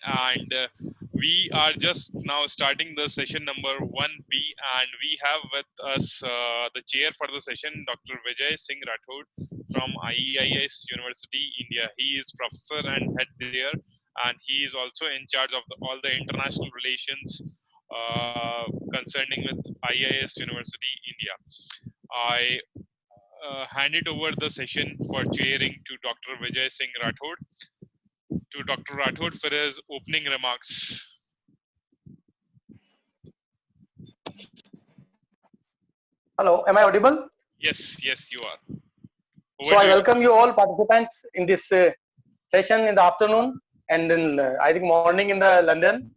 and we are just now starting the session number 1B, and we have with us the chair for the session, Dr. Vijay Singh Rathod from IEIS University, India. He is professor and head there, and he is also in charge of all the international relations concerning with IIS University, India. I hand it over the session for chairing to Dr. Vijay Singh Rathod, to Dr. Rathod for his opening remarks. Hello, am I audible? Yes, yes, you are. Over So I to you. welcome you all participants in this session in the afternoon and in I think morning in the London.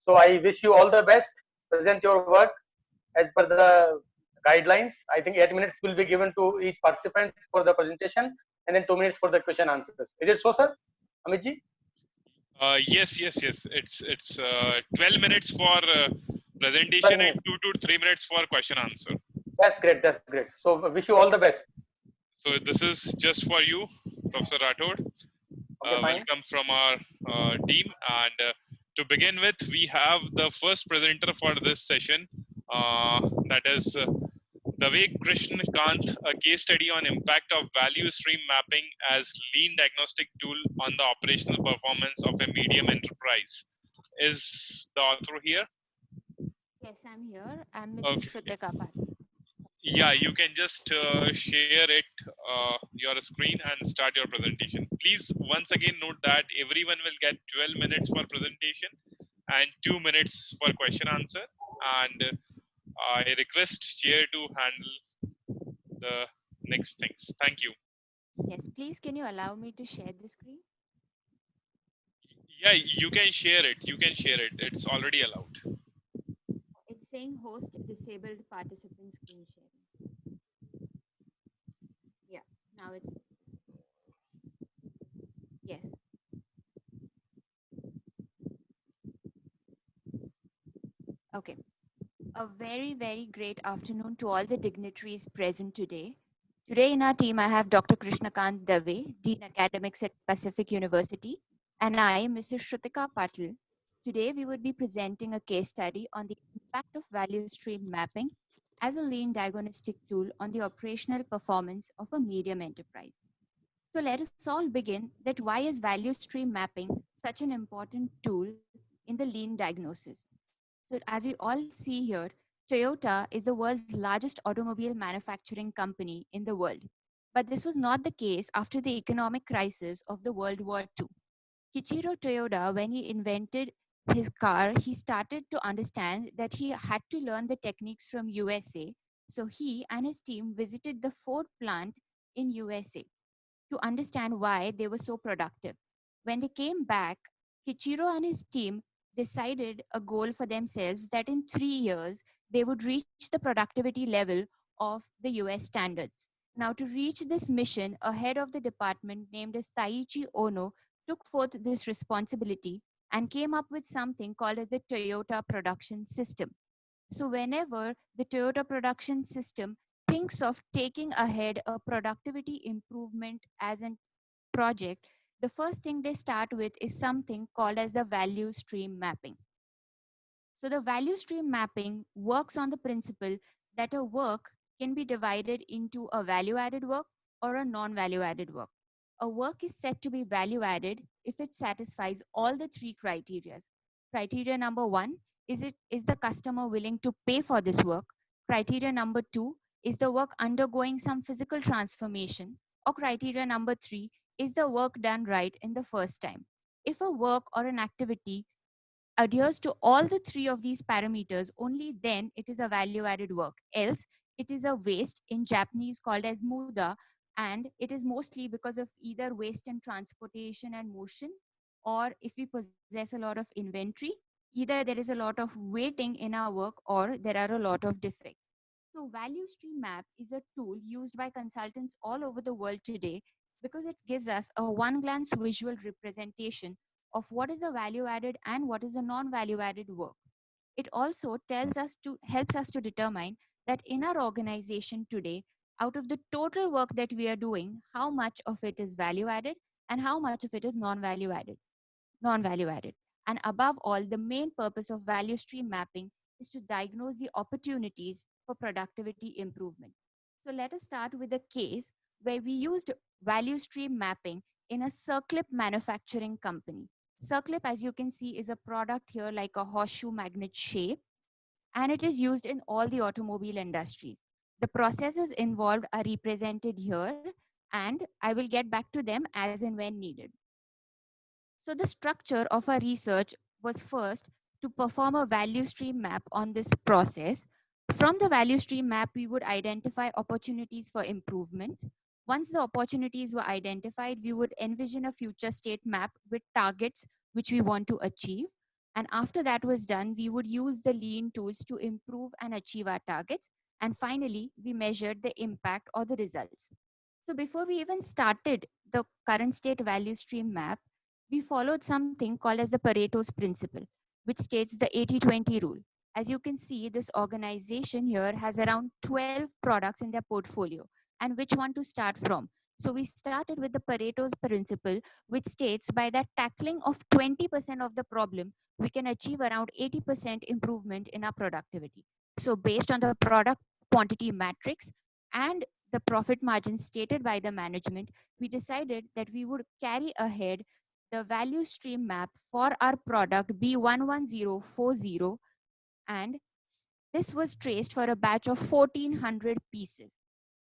So I wish you all the best. Present your work as per the guidelines. I think 8 minutes will be given to each participant for the presentation, and then 2 minutes for the question answers. Is it so, sir? Amit ji? Yes, yes, yes. It's 12 minutes for 12 presentation and minutes. 2 to 3 minutes for question answer. That's great. That's great. So wish you all the best. So this is just for you, Professor Rathod. Okay, fine. Welcome from our team. And to begin with, we have the first presenter for this session. That is WS4 Krishnakant, a case study on impact of value stream mapping as lean diagnostic tool on the operational performance of a medium enterprise. Is the author here? Yes, I'm here. I'm Mrs. Okay. Shrutika Patil. Yeah, you can just share it, your screen, and start your presentation. Please, once again, note that everyone will get 12 minutes for presentation and 2 minutes for question answer. And I request chair to handle the next things. Thank you. Yes, please can you allow me to share the screen? Yeah, you can share it. You can share it. It's already allowed. It's saying host disabled participant screen sharing. Yeah, now it's, yes. Okay. A very, very great afternoon to all the dignitaries present today. Today in our team, I have Dr. Krishnakant Dave, Dean Academics at Pacific University, and I, Mrs. Shrutika Patil. Today, we would be presenting a case study on the impact of value stream mapping as a lean diagnostic tool on the operational performance of a medium enterprise. So let us all begin that why is value stream mapping such an important tool in the lean diagnosis? So as we all see here, Toyota is the world's largest automobile manufacturing company in the world. But this was not the case after the economic crisis of the World War II. Kichiro Toyoda, when he invented his car, he started to understand that he had to learn the techniques from USA. So he and his team visited the Ford plant in USA to understand why they were so productive. When they came back, Kichiro and his team decided a goal for themselves that in 3 years they would reach the productivity level of the US standards. Now, to reach this mission, a head of the department named as Taiichi Ono took forth this responsibility and came up with something called as the Toyota production system. So whenever the Toyota production system thinks of taking ahead a productivity improvement as a project, the first thing they start with is something called as the value stream mapping. So the value stream mapping works on the principle that a work can be divided into a value added work or a non-value added work. A work is said to be value added if it satisfies all the three criteria. Criteria number one, is the customer willing to pay for this work? Criteria number two, is the work undergoing some physical transformation? Or criteria number three, is the work done right in the first time? If a work or an activity adheres to all the three of these parameters, only then it is a value added work. Else, it is a waste, in Japanese called as muda, and it is mostly because of either waste in transportation and motion, or if we possess a lot of inventory, either there is a lot of waiting in our work or there are a lot of defects. So value stream map is a tool used by consultants all over the world today because it gives us a one glance visual representation of what is the value added and what is the non value added work. It also helps us to determine that in our organization today, out of the total work that we are doing, how much of it is value added and how much of it is non value added. And above all, the main purpose of value stream mapping is to diagnose the opportunities for productivity improvement. So let us start with a case where we used value stream mapping in a circlip manufacturing company. Circlip, as you can see, is a product here like a horseshoe magnet shape, and it is used in all the automobile industries. The processes involved are represented here, and I will get back to them as and when needed. So the structure of our research was first to perform a value stream map on this process. From the value stream map, we would identify opportunities for improvement. Once the opportunities were identified, we would envision a future state map with targets which we want to achieve. And after that was done, we would use the lean tools to improve and achieve our targets. And finally, we measured the impact or the results. So before we even started the current state value stream map, we followed something called as the Pareto's principle, which states the 80-20 rule. As you can see, this organization here has around 12 products in their portfolio, and which one to start from. So we started with the Pareto's principle, which states by that tackling of 20% of the problem, we can achieve around 80% improvement in our productivity. So based on the product quantity matrix and the profit margin stated by the management, we decided that we would carry ahead the value stream map for our product B11040, and this was traced for a batch of 1400 pieces.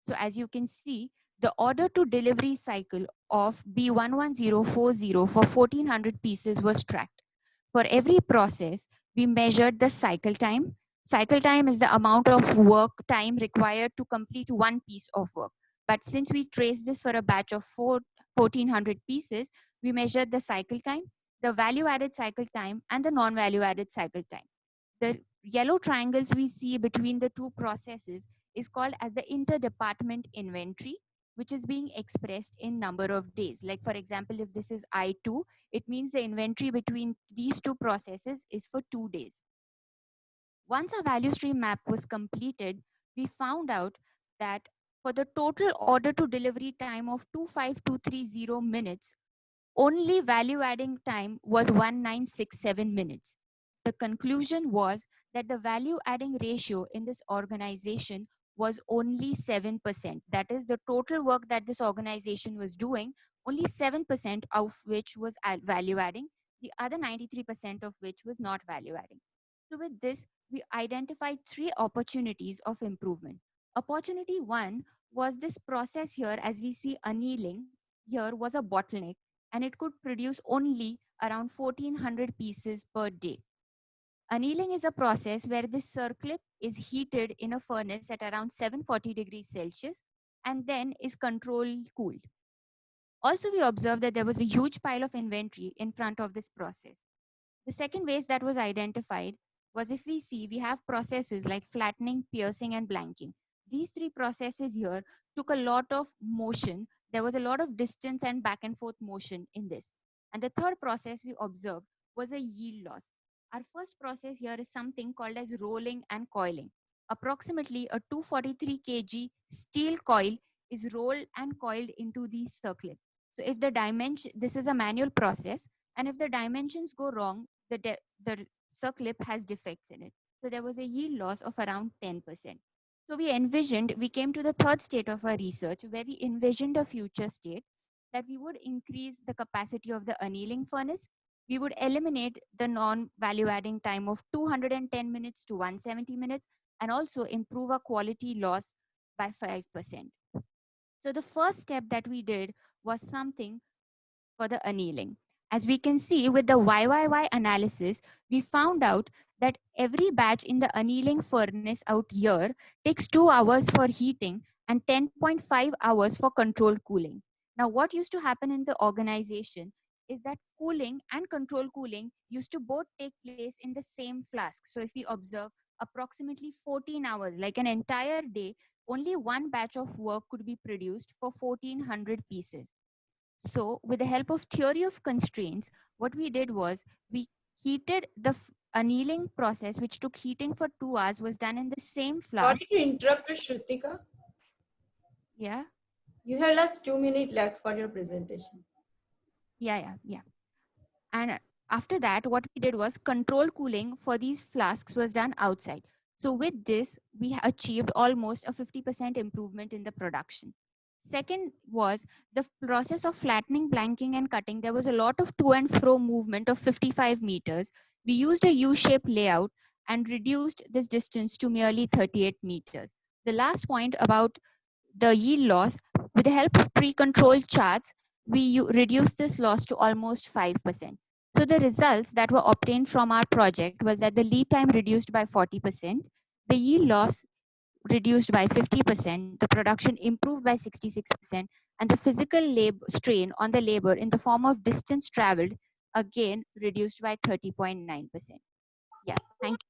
So as you can see, the order to delivery cycle of B11040 for 1400 pieces was tracked. For every process, we measured the cycle time. Cycle time is the amount of work time required to complete one piece of work. But since we traced this for a batch of 1400 pieces, we measured the cycle time, the value added cycle time, and the non value added cycle time. The yellow triangles we see between the two processes is called as the interdepartment inventory, which is being expressed in number of days. Like for example, if this is I2, it means the inventory between these two processes is for 2 days. Once our value stream map was completed, we found out that for the total order to delivery time of 25230 minutes, only value adding time was 1967 minutes. The conclusion was that the value adding ratio in this organization was only 7%. That is the total work that this organization was doing, only 7% of which was value adding, the other 93% of which was not value adding. So with this, we identified 3 opportunities of improvement. Opportunity 1 was this process here, as we see annealing here was a bottleneck, and it could produce only around 1400 pieces per day. Annealing is a process where this circlip is heated in a furnace at around 740 degrees Celsius and then is controlled cooled. Also, we observed that there was a huge pile of inventory in front of this process. The second waste that was identified was, if we see, we have processes like flattening, piercing, and blanking. These 3 processes here took a lot of motion. There was a lot of distance and back and forth motion in this. And the third process we observed was a yield loss. Our first process here is something called as rolling and coiling. Approximately a 243 kg steel coil is rolled and coiled into the circlip. So if the dimension, this is a manual process, and if the dimensions go wrong, the circlip has defects in it. So there was a yield loss of around 10%. So we came to the third state of our research, where we envisioned a future state that we would increase the capacity of the annealing furnace. We would eliminate the non-value adding time of 210 minutes to 170 minutes, and also improve our quality loss by 5%. So the first step that we did was something for the annealing. As we can see with the YYY analysis, we found out that every batch in the annealing furnace out here takes 2 hours for heating and 10.5 hours for controlled cooling. Now, what used to happen in the organization is that cooling and control cooling used to both take place in the same flask. So if we observe approximately 14 hours, like an entire day, only one batch of work could be produced for 1400 pieces. So with the help of theory of constraints, what we did was we heated the annealing process, which took heating for 2 hours, was done in the same Sorry flask. to interrupt you, Shrutika. Yeah. You have last 2 minutes left for your presentation. Yeah. And After that, what we did was control cooling for these flasks was done outside. So with this, we achieved almost a 50% improvement in the production. Second was the process of flattening, blanking, and cutting. There was a lot of to and fro movement of 55 meters. We used a U-shaped layout and reduced this distance to merely 38 meters. The last point about the yield loss, with the help of pre-controlled charts, we reduced this loss to almost 5%. So the results that were obtained from our project was that the lead time reduced by 40%, the yield loss reduced by 50%, the production improved by 66%, and the physical labor strain on the labor in the form of distance traveled again reduced by 30.9%. Yeah, thank you.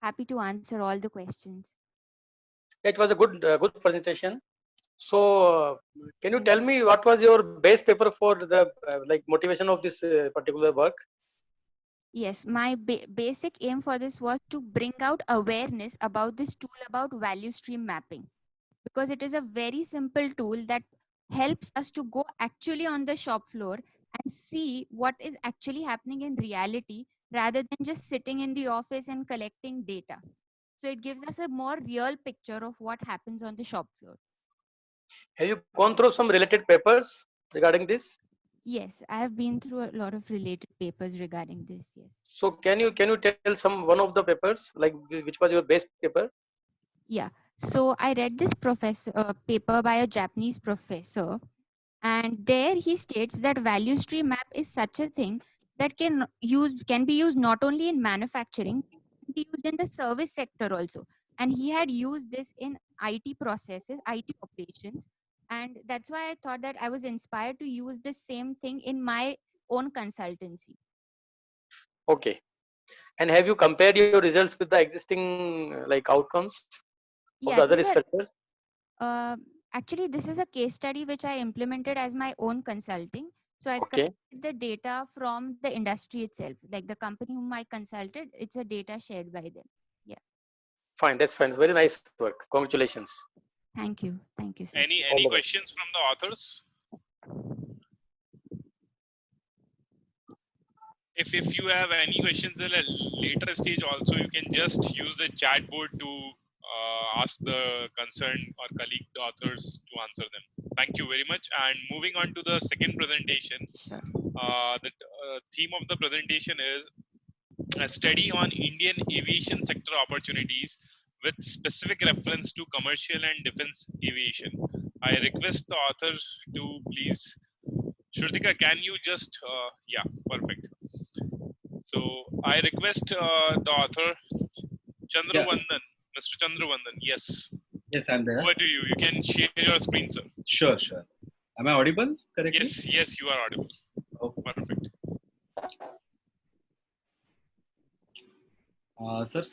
Happy to answer all the questions. It was a good presentation. So, can you tell me what was your base paper for the like motivation of this particular work? Yes, my basic aim for this was to bring out awareness about this tool about value stream mapping, because it is a very simple tool that helps us to go actually on the shop floor and see what is actually happening in reality rather than just sitting in the office and collecting data. So it gives us a more real picture of what happens on the shop floor. Have you gone through some related papers regarding this? Yes, I have been through a lot of related papers regarding this. Yes. So can you tell some one of the papers, like which was your base paper? Yeah. So I read this paper by a Japanese professor, and there he states that value stream map is such a thing that can be used not only in manufacturing, can be used in the service sector also. And he had used this in IT processes, IT operations, and that's why I thought that I was inspired to use the same thing in my own consultancy. Okay. And have you compared your results with the existing like outcomes of the Yeah, other this is researchers? Uh, actually, this is a case study which I implemented as my own consulting. So I Okay. collected the data from the industry itself, like the company whom I consulted. It's a data shared by them. Yeah. Fine. That's fine. It's very nice work. Congratulations. Thank you. Thank you, sir. All Any the best. questions from the authors? If you have any questions at a later stage also, you can just use the chat board to ask the concerned or colleague the authors to answer them. Thank you very much. And moving on to the second presentation, Sure. the theme of the presentation is a study on Indian aviation sector opportunities with specific reference to commercial and defense aviation. I request the author to please. Shrutika, can you just, yeah, perfect. So I request the author, Yeah, Chandruvandan, Mr. Chandruvandan. Yes, yes, I'm there. over to you. You can share your screen, sir. Sure, sure. Am I audible correctly? Yes, yes, you are audible. Okay. Perfect. Sir,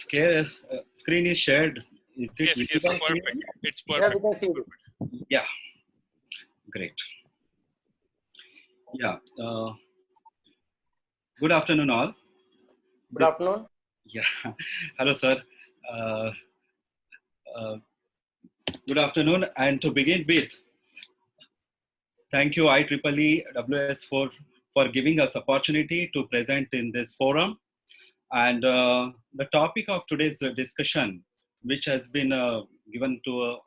screen is shared. Is it Yes, yes, visible perfect. clearly? It's Yeah, we perfect. can see it. Perfect. Yeah, great. Yeah. Good afternoon, all. Good afternoon. Yeah. Hello, sir. Uh, uh, Good afternoon. And to begin with, thank you IEEE WS4 for giving us opportunity to present in this forum. And the topic of today's discussion, which has been given to,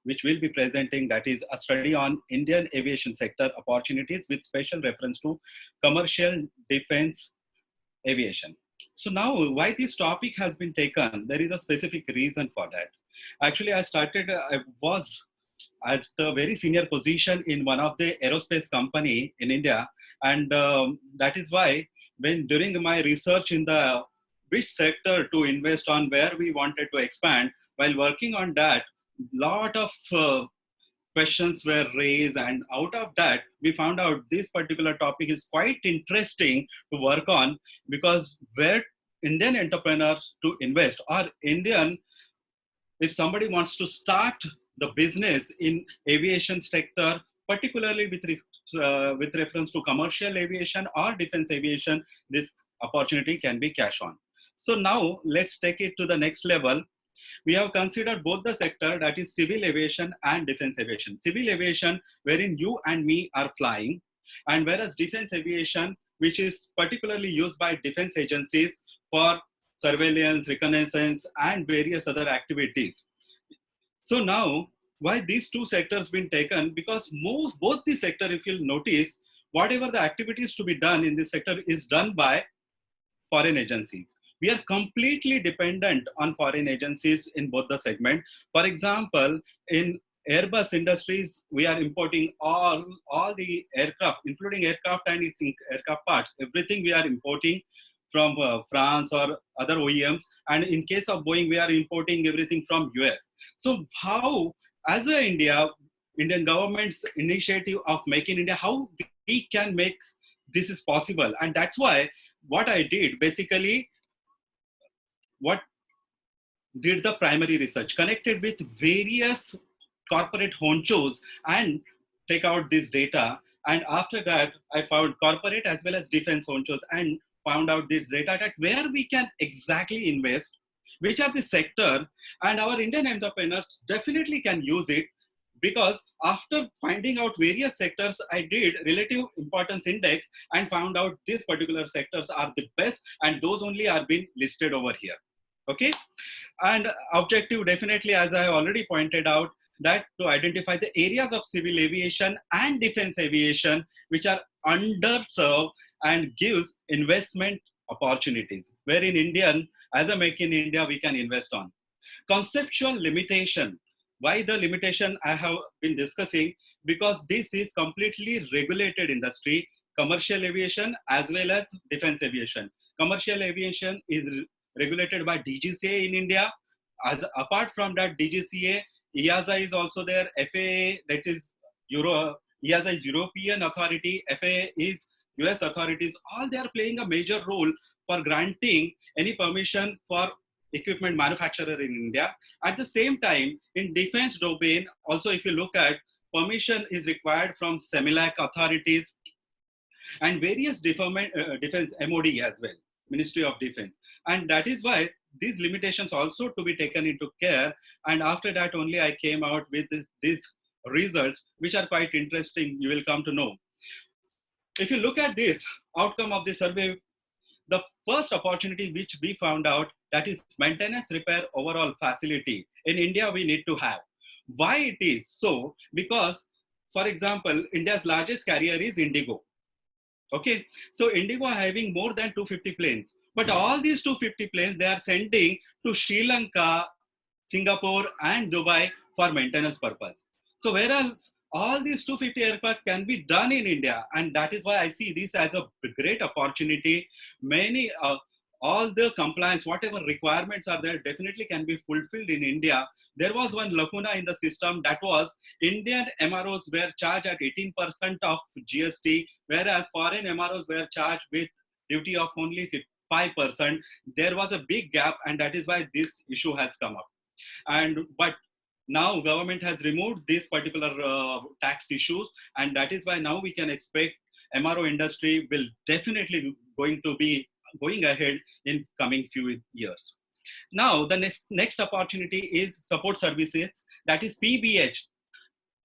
which we'll be presenting, that is a study on Indian aviation sector opportunities with special reference to commercial defense aviation. So now, why this topic has been taken, there is a specific reason for that. Actually, I was at a very senior position in one of the aerospace company in India. And that is why when during my research in the which sector to invest on, where we wanted to expand, while working on that, lot of questions were raised, and out of that we found out this particular topic is quite interesting to work on, because where Indian entrepreneurs to invest, or Indian, if somebody wants to start the business in aviation sector, particularly with reference to commercial aviation or defense aviation, this opportunity can be cash on. So now let's take it to the next level. We have considered both the sector, that is civil aviation and defense aviation. Civil aviation, wherein you and me are flying, And whereas defense aviation, which is particularly used by defense agencies for surveillance, reconnaissance, and various other activities. So now, why these two sectors been taken? Because both the sector, if you'll notice, whatever the activities to be done in this sector is done by foreign agencies. We are completely dependent on foreign agencies in both the segment. For example, in Airbus Industries, we are importing all the aircraft, including aircraft and its aircraft parts. Everything we are importing from France or other OEMs. And in case of Boeing, we are importing everything from US. So how, as a Indian government's initiative of Make in India, how we can make this is possible? And that's why what I did basically, what did the primary research, connected with various corporate honchos and take out this data. And after that, I found corporate as well as defense honchos and found out this data that where we can exactly invest, which are the sector, and our Indian entrepreneurs definitely can use it. Because after finding out various sectors, I did relative importance index and found out these particular sectors are the best, and those only are being listed over here. Okay, and objective definitely, as I already pointed out, that to identify the areas of civil aviation and defense aviation which are underserved and gives investment opportunities, where in Indian, as a Make in India, we can invest on. Conceptual limitation. Why the limitation I have been discussing? Because this is completely regulated industry, commercial aviation as well as defense aviation. Commercial aviation is regulated by DGCA in India. As apart from that, DGCA, EASA is also there. FAA, that is EASA is European authority. FAA is US authorities. All they are playing a major role for granting any permission for equipment manufacturer in India. At the same time, in defense domain, also if you look at, permission is required from CEMILAC authorities and various defense MOD as well, Ministry of Defense. And that is why these limitations also to be taken into care. And after that only I came out with these results, which are quite interesting. You will come to know. If you look at this outcome of the survey, the first opportunity which we found out, that is maintenance repair overall facility in India we need to have. Why it is so? Because, for example, India's largest carrier is Indigo. Okay, so Indigo are having more than 250 planes, but all these 250 planes they are sending to Sri Lanka, Singapore, and Dubai for maintenance purpose. So whereas all these 250 aircraft can be done in India, and that is why I see this as a great opportunity. Many all the compliance, whatever requirements are there, definitely can be fulfilled in India. There was one lacuna in the system, that was Indian MROs were charged at 18% of GST, whereas foreign MROs were charged with duty of only 5%. There was a big gap, and that is why this issue has come up. But now government has removed these particular tax issues, and that is why now we can expect MRO industry will definitely going to be going ahead in coming few years. Now the next opportunity is support services, that is PBH,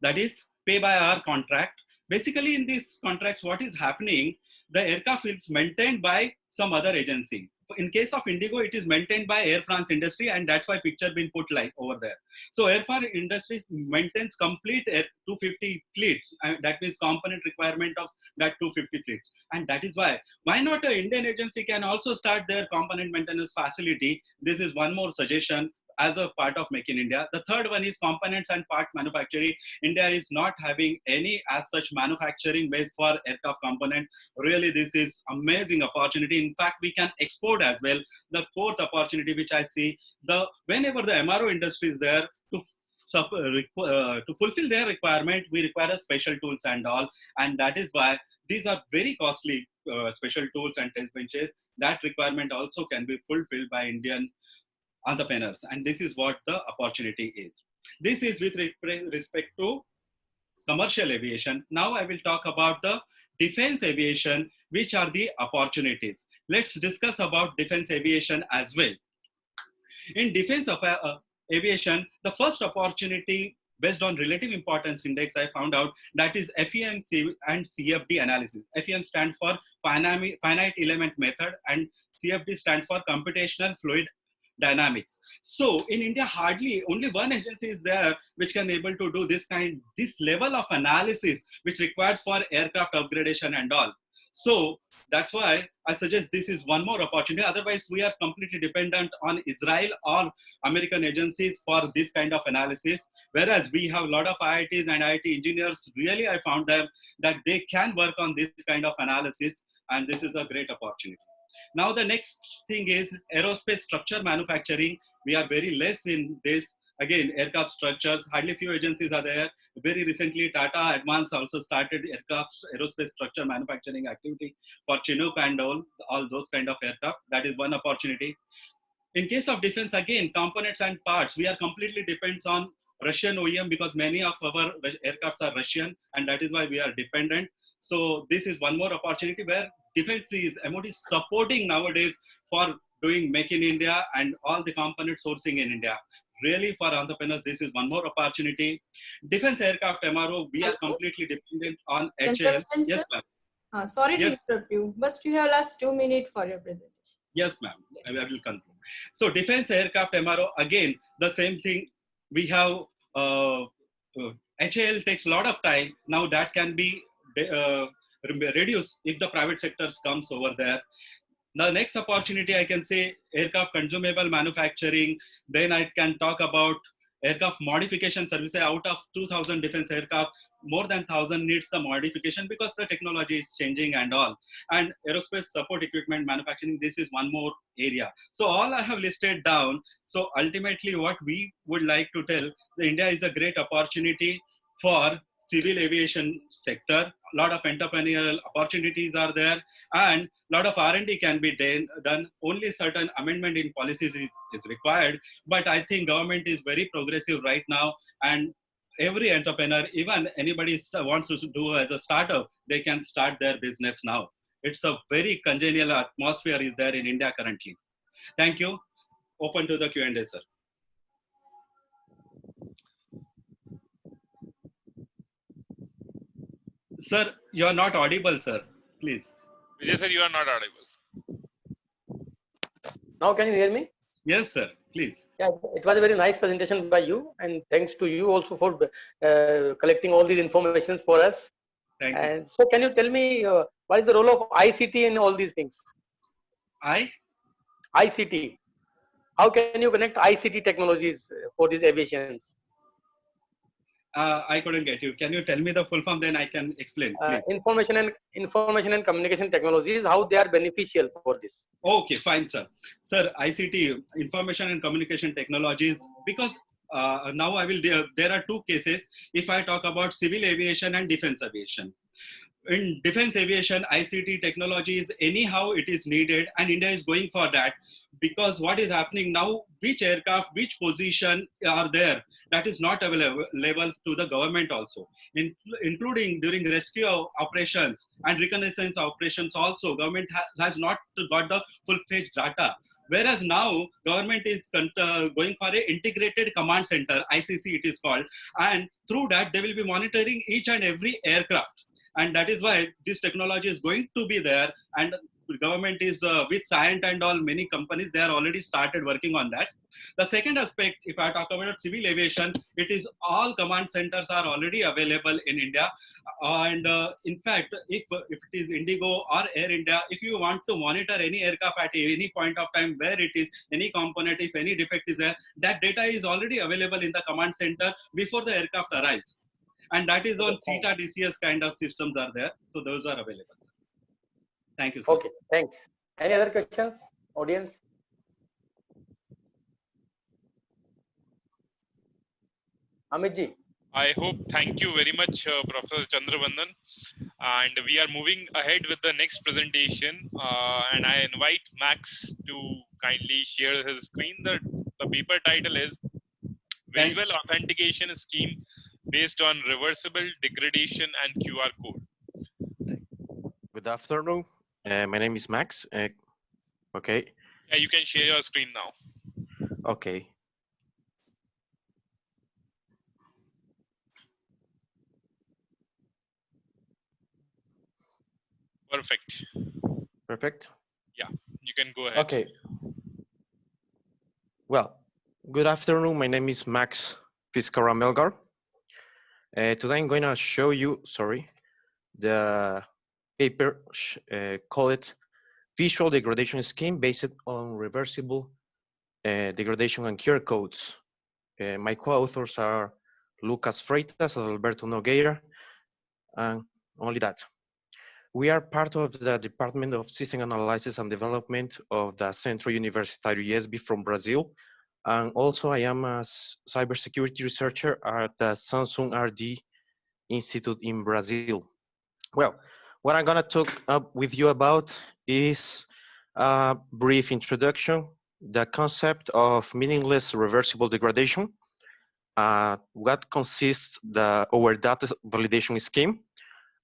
that is pay by hour contract. Basically in these contracts, what is happening, the aircraft is maintained by some other agency. In case of Indigo, it is maintained by Air France Industry, and that's why picture been put like over there. So Air France Industry maintains complete 250 fleets, and that means component requirement of that 250 fleets. And that is why not an Indian agency can also start their component maintenance facility. This is one more suggestion as a part of Make in India. The third one is components and part manufacturing. India is not having any as such manufacturing base for aircraft component. Really, this is amazing opportunity. In fact, we can export as well. The fourth opportunity which I see, whenever the MRO industry is there, to fulfill their requirement, we require special tools and all. And that is why these are very costly special tools and test benches. That requirement also can be fulfilled by Indian entrepreneurs, and this is what the opportunity is. This is with respect to commercial aviation. Now I will talk about the defense aviation, which are the opportunities. Let's discuss about defense aviation as well. In defense of aviation, the first opportunity based on relative importance index, I found out that is FEM and CFD analysis. FEM stands for finite element method, and CFD stands for computational fluid dynamics. So in India, hardly only one agency is there which can able to do this level of analysis, which requires for aircraft upgradation and all. So that's why I suggest this is one more opportunity. Otherwise, we are completely dependent on Israel or American agencies for this kind of analysis. Whereas we have a lot of IITs and IIT engineers. Really, I found them that they can work on this kind of analysis, and this is a great opportunity. Now, the next thing is aerospace structure manufacturing. We are very less in this. Again, aircraft structures, hardly few agencies are there. Very recently, Tata Advance also started aerospace structure manufacturing activity for Chinook and all those kind of aircraft. That is one opportunity. In case of defense, again, components and parts, we are completely dependent on Russian OEM because many of our aircrafts are Russian, and that is why we are dependent. So this is one more opportunity where defense is MOD is supporting nowadays for doing Make in India and all the component sourcing in India. Really, for entrepreneurs, this is one more opportunity. Defense aircraft MRO, we are Hello? completely dependent on HL. Gentlemen, Yes, sir. ma'am. Sorry to Yes. interrupt you, but you have last 2 minutes for your presentation. Yes, ma'am. Yes. I will conclude. So defense aircraft MRO, again, the same thing. We have HAL takes a lot of time. Now that can be reduced if the private sectors comes over there. The next opportunity, I can say aircraft consumable manufacturing. Then I can talk about aircraft modification services. Out of 2,000 defense aircraft, more than 1,000 needs the modification because the technology is changing and all. And aerospace support equipment manufacturing, this is one more area. So all I have listed down. So ultimately what we would like to tell, India is a great opportunity for civil aviation sector. A lot of entrepreneurial opportunities are there, and a lot of R&D can be done. Only certain amendment in policies is required, but I think government is very progressive right now, and every entrepreneur, even anybody wants to do as a startup, they can start their business now. It's a very congenial atmosphere is there in India currently. Thank you. Open to the Q&A, sir. Sir, you are not audible, sir. Please. Vijay sir, you are not audible. Now can you hear me? Yes, sir. Please. Yeah, it was a very nice presentation by you, and thanks to you also for collecting all these informations for us. Thank you. And so, can you tell me what is the role of ICT in all these things? ICT. How can you connect ICT technologies for these aviations? I couldn't get you. Can you tell me the full form? Then I can explain. Information and communication technologies, how they are beneficial for this. Okay, fine, sir. Sir, ICT, information and communication technologies, because now I will. There are two cases. If I talk about civil aviation and defense aviation. In defense aviation, ICT technologies, anyhow it is needed, and India is going for that, because what is happening now, which aircraft, which position are there, that is not available to the government also, including during rescue operations and reconnaissance operations also, government has not got the full-fledged data. Whereas now, government is going for an integrated command center, ICC it is called, and through that, they will be monitoring each and every aircraft. And that is why this technology is going to be there, and government is with Cyient and all many companies, they are already started working on that. The second aspect, if I talk about civil aviation, it is all command centers are already available in India. And in fact, if it is Indigo or Air India, if you want to monitor any aircraft at any point of time, where it is, any component, if any defect is there, that data is already available in the command center before the aircraft arrives. And that is on CETA DCS kind of systems are there. So those are available. Sir. Thank you, sir. Okay, thanks. Any other questions, audience? Amit ji. I hope. Thank you very much, Professor Chandravandan. And we are moving ahead with the next presentation. And I invite Max to kindly share his screen. The paper title is Visual Authentication Scheme based on reversible degradation and QR code. Good afternoon. My name is Max. Okay. Yeah, you can share your screen now. Okay. Perfect. Perfect. You can go ahead. Okay. Well, good afternoon. My name is Max Fiskara Melgar. Today I'm going to show you, the paper called Visual Degradation Scheme based on reversible degradation and QR codes. My co-authors are Lucas Freitas and Alberto Nogueira, and only that. We are part of the Department of System Analysis and Development of the Centro Universitário IESB from Brazil. And also I am a cybersecurity researcher at the Samsung RD Institute in Brazil. Well, what I'm gonna talk up with you about is a brief introduction, the concept of meaningless reversible degradation, what consists our data validation scheme,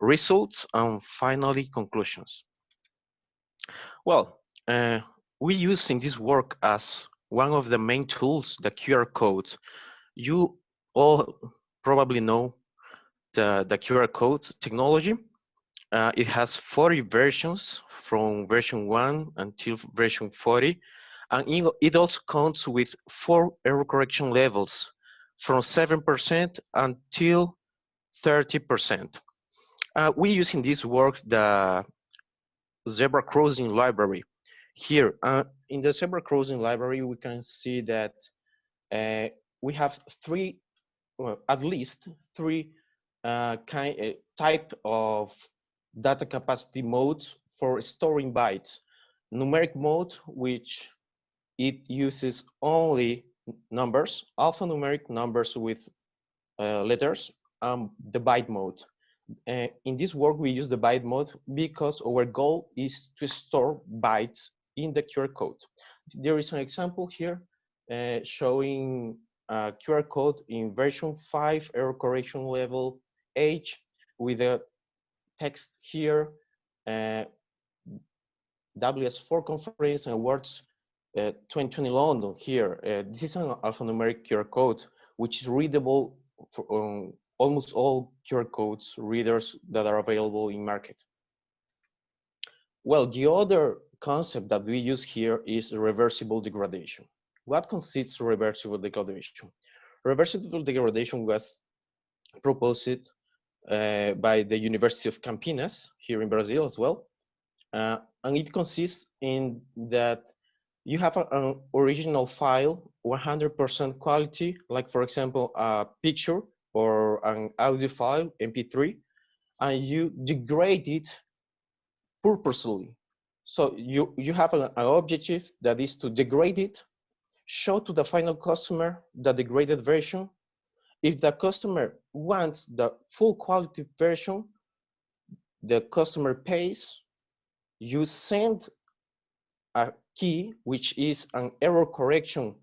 results, and finally conclusions. Well, we use in this work as one of the main tools the QR code. You all probably know the QR code technology. It has 40 versions from version 1 until version 40, and it also comes with 4 error correction levels from 7% until 30%. We use in this work the zebra crossing library. Here, in the zebra crossing library, we can see that we have at least three type of data capacity modes for storing bytes. Numeric mode, which it uses only numbers, alphanumeric numbers with letters, the byte mode. In this work, we use the byte mode because our goal is to store bytes in the QR code. There is an example here showing a QR code in version 5 error correction level H with a text here, WS4 conference and words 2020 London here. This is an alphanumeric QR code, which is readable for almost all QR codes readers that are available in market. Well, the other concept that we use here is reversible degradation. What consists reversible degradation? Reversible degradation was proposed by the University of Campinas here in Brazil as well. And it consists in that you have an original file, 100% quality, like for example, a picture or an audio file, MP3, and you degrade it purposely. So you have an objective that is to degrade it, show to the final customer the degraded version. If the customer wants the full quality version, the customer pays, you send a key, which is an error correction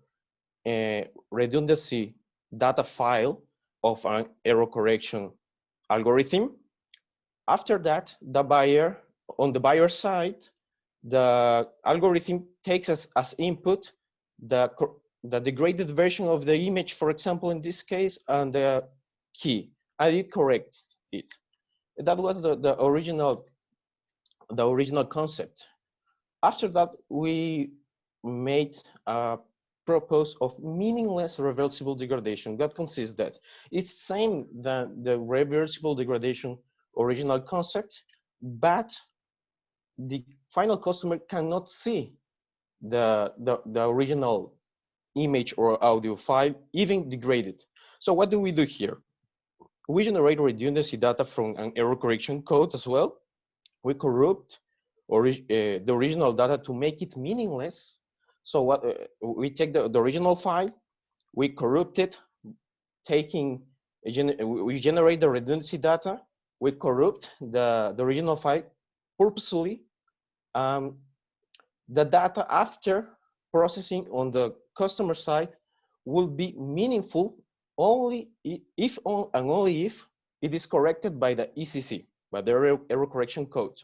redundancy data file of an error correction algorithm. After that, the buyer, on the buyer side, the algorithm takes as input the degraded version of the image, for example, in this case, and the key, and it corrects it. That was the original concept. After that, we made a proposal of meaningless reversible degradation. That consists that it's same than the reversible degradation original concept, but the final customer cannot see the original image or audio file, even degraded. So what do we do here? We generate redundancy data from an error correction code as well. We corrupt the original data to make it meaningless. So what we take the original file, we corrupt it, we generate the redundancy data, we corrupt the original file purposely. The data after processing on the customer side will be meaningful only if and only if it is corrected by the ECC, by the error correction code.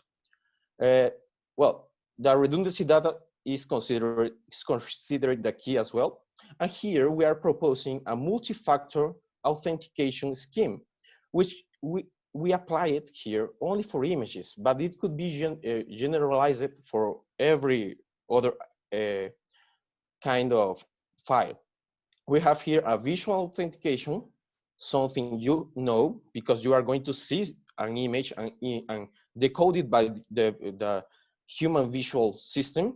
Well, the redundancy data is considered the key as well. And here we are proposing a multi-factor authentication scheme, which we apply it here only for images, but it could be generalized for every other kind of file. We have here a visual authentication, something you know because you are going to see an image and decoded by the human visual system.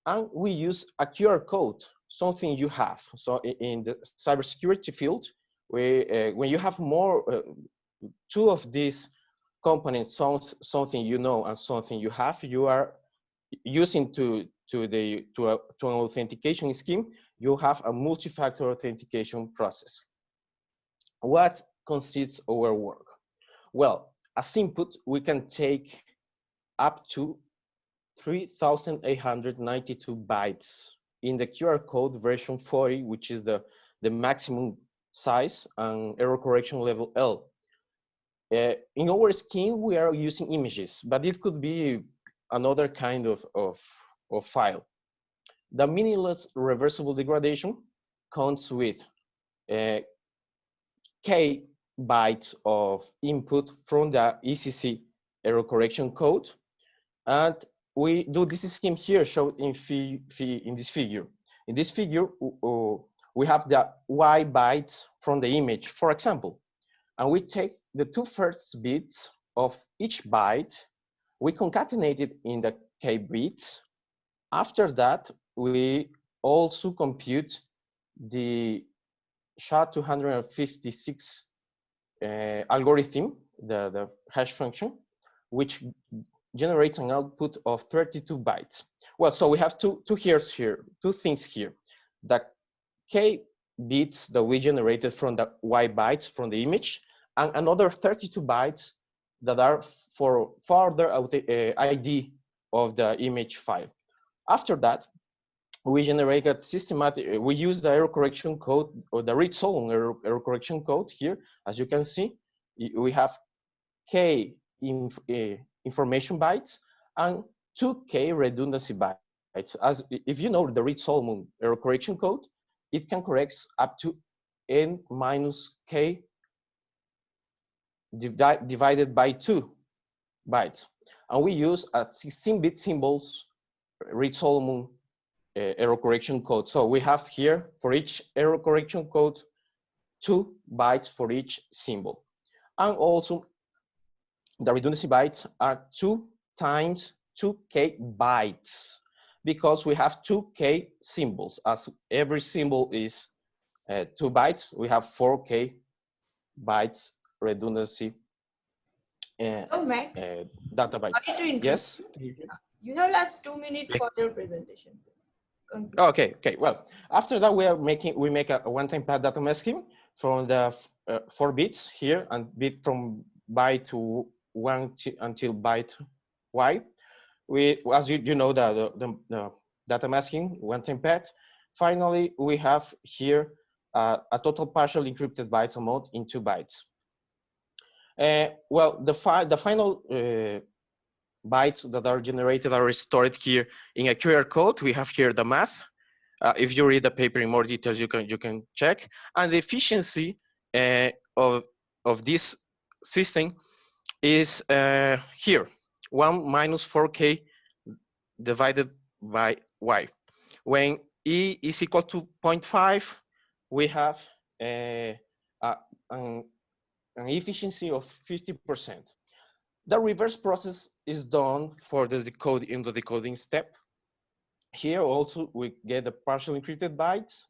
And we use a QR code, something you have. So in the cybersecurity field, when you have more, two of these components, something you know and something you have, you are using to an authentication scheme, you have a multi-factor authentication process. What consists our work? Well, as input, we can take up to 3,892 bytes in the QR code version 40, which is the maximum size and error correction level L. In our scheme, we are using images, but it could be another kind of file. The meaningless reversible degradation counts with K bytes of input from the ECC error correction code. And we do this scheme here shown in this figure. In this figure, we have the Y bytes from the image, for example, and we take the two first bits of each byte, we concatenate it in the K bits. After that, we also compute the SHA-256 algorithm, the hash function, which generates an output of 32 bytes. Well, so we have two things here. The K bits that we generated from the Y bytes from the image, and another 32 bytes that are for further ID of the image file. After that, we generated systematic, we use the error correction code or the read zone error correction code here. As you can see, we have K information bytes and 2K redundancy bytes. As if you know the read zone error correction code, it can correct up to n minus K divided by 2 bytes. And we use a 16-bit symbols read Solomon error correction code. So we have here for each error correction code 2 bytes for each symbol. And also the redundancy bytes are 2 times 2K bytes because we have 2K symbols. As every symbol is 2 bytes, we have 4K bytes redundancy Max, data bytes. sorry to interrupt. Yes? You have last 2 minutes for your presentation. Conclude. Okay. Well, after that, we make a one-time path data masking from the 4 bits here and bit from byte to 1 until byte Y. As you know, the data masking one-time path. Finally, we have here a total partial encrypted bytes amount in 2 bytes. Well, the final bytes that are generated are stored here in a QR code. We have here the math. If you read the paper in more details, you can check. And the efficiency of this system is here, 1 minus 4K divided by Y. When E is equal to 0.5, we have an efficiency of 50%. The reverse process is done for the decoding step. Here also we get the partial encrypted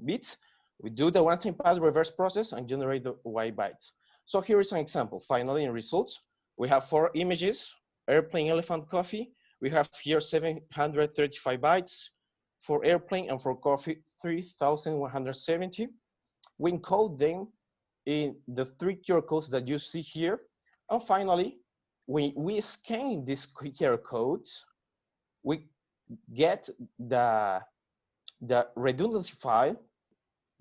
bits. We do the one-time path reverse process and generate the Y bytes. So here is an example. Finally, in results, we have 4 images: airplane, elephant, coffee. We have here 735 bytes for airplane, and for coffee 3,170. We encode them in the 3 QR codes that you see here. And finally, when we scan these QR codes, we get the redundancy file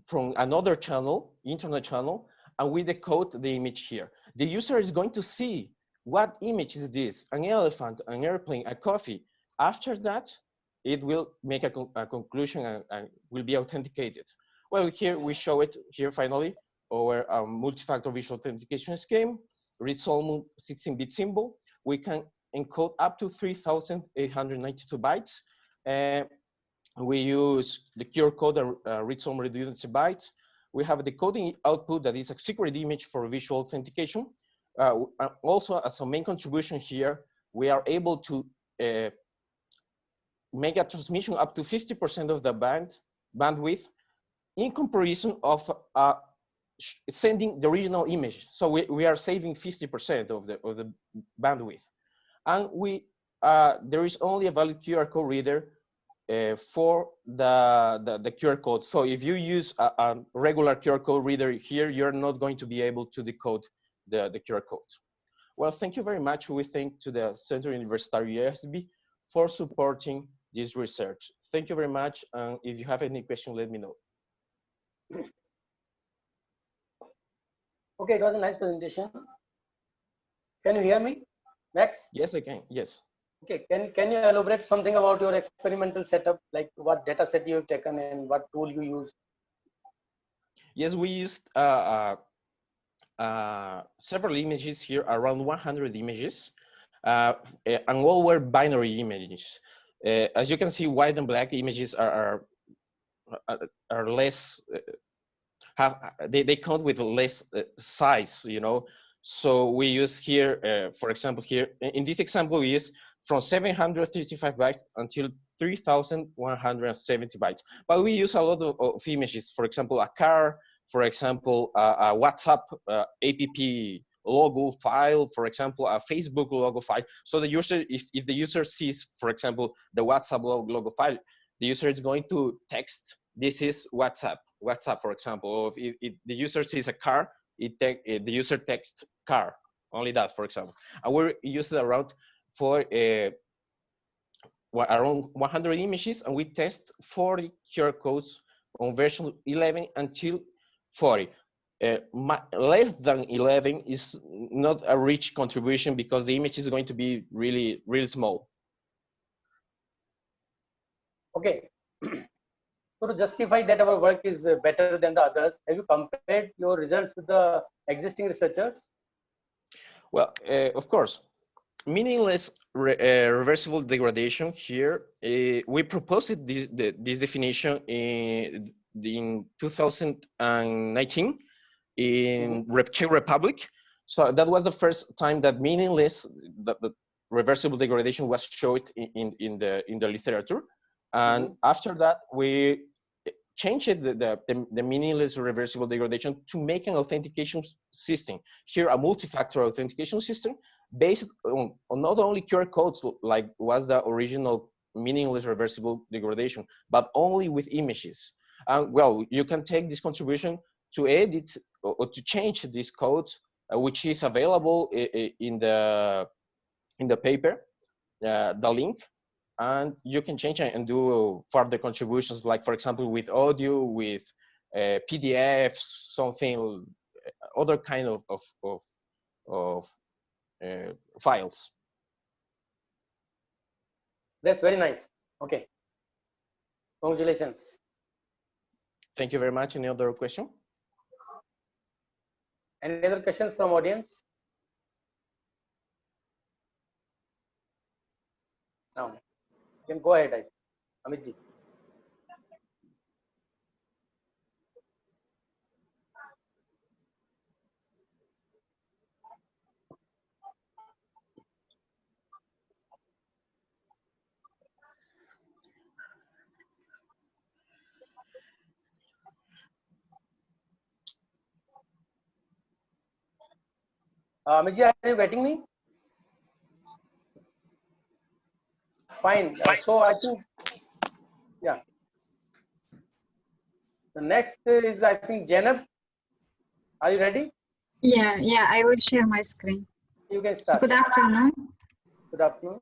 from another channel, internet channel, and we decode the image here. The user is going to see what image is this: an elephant, an airplane, a coffee. After that, it will make a conclusion and will be authenticated. Well, here we show it here finally, our multi-factor visual authentication scheme. read-only 16-bit symbol. We can encode up to 3,892 bytes. We use the QR code and read-only redundancy bytes. We have a decoding output that is a secret image for visual authentication. Also, as a main contribution here, we are able to make a transmission up to 50% of the bandwidth in comparison of sending the original image. So we are saving 50% of the bandwidth. And there is only a valid QR code reader for the QR code. So if you use a regular QR code reader here, you're not going to be able to decode the QR code. Well, thank you very much. We thank to the Centro Universitario USB for supporting this research. Thank you very much. And if you have any question, let me know. Okay, it was a nice presentation. Can you hear me, Max? Yes, I can. Yes. Okay, can you elaborate something about your experimental setup, like what data set you have taken and what tool you use? Yes, we used several images here, around 100 images, and all were binary images. As you can see, white and black images are less, they count with less size, you know. So we use here, for example, here in this example, we use from 735 bytes until 3,170 bytes. But we use a lot of images, for example, a car, for example, a WhatsApp app logo file, for example, a Facebook logo file. So the user, if the user sees, for example, the WhatsApp logo file, the user is going to text, this is WhatsApp, for example. Or if the user sees a car, the user texts car, only that, for example. And we use it around around 100 images, and we test 40 QR codes on version 11 until 40. Less than 11 is not a rich contribution because the image is going to be really, really small. Okay. So to justify that our work is better than the others, have you compared your results with the existing researchers? Well, of course, meaningless reversible degradation here. We proposed this definition in 2019 in Czech Republic. So that was the first time that meaningless, the reversible degradation was shown in the literature. And after that, we changed the meaningless reversible degradation to make an authentication system. Here, a multi-factor authentication system based on not only QR codes like was the original meaningless reversible degradation, but only with images. And well, you can take this contribution to edit or to change these codes, which is available in the paper, the link. And you can change it and do further contributions, like for example, with audio, with PDFs, something, other kind of files. That's very nice. Okay. Congratulations. Thank you very much. Any other question? Any other questions from audience? No. You can go ahead, Amit ji. Amit ji, are you getting me? Fine. So I think, yeah. The next is, I think, Janab. Are you ready? Yeah, I will share my screen. You can So start. good afternoon. Good afternoon.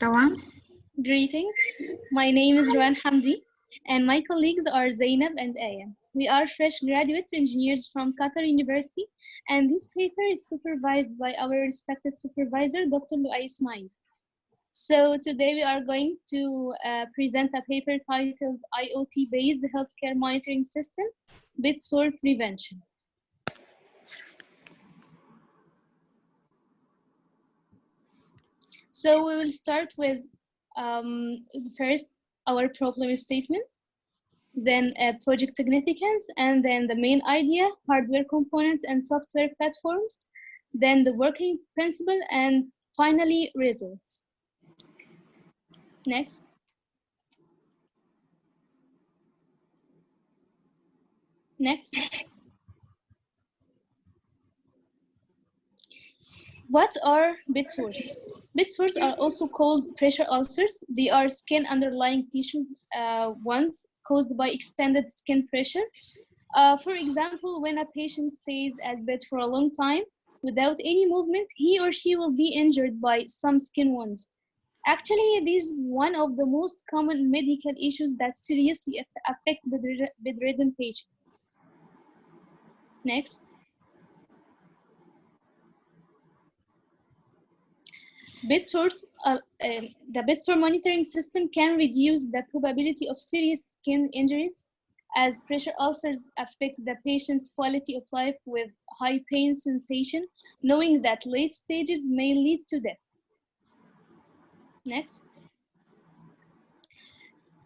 Rawan? Greetings. My name is Ruan Hamdi. And my colleagues are Zainab and Aya. We are fresh graduates engineers from Qatar University, and this paper is supervised by our respected supervisor, Dr. Luay Ismail. So today we are going to present a paper titled IoT-based healthcare monitoring system, bit-sore prevention. So we will start with first our problem statement, then project significance, and then the main idea, hardware components and software platforms, then the working principle, and finally results. Next. Next. What are bed sores? Bed sores are also called pressure ulcers. They are skin underlying tissues ones caused by extended skin pressure. For example, when a patient stays at bed for a long time without any movement, he or she will be injured by some skin wounds. Actually, this is one of the most common medical issues that seriously affect bedridden patients. Next. The bed sore monitoring system can reduce the probability of serious skin injuries, as pressure ulcers affect the patient's quality of life with high pain sensation, knowing that late stages may lead to death. Next.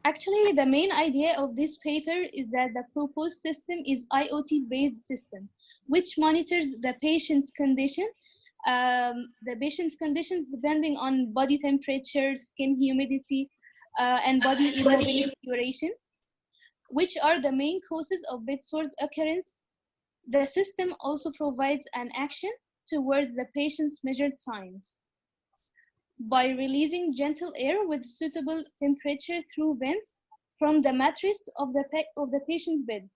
Actually, the main idea of this paper is that the proposed system is IoT-based system, which monitors the patient's condition. The patient's conditions depending on body temperature, skin humidity, and body immobility duration, which are the main causes of bed sores occurrence. The system also provides an action towards the patient's measured signs by releasing gentle air with suitable temperature through vents from the mattress of the patient's bed.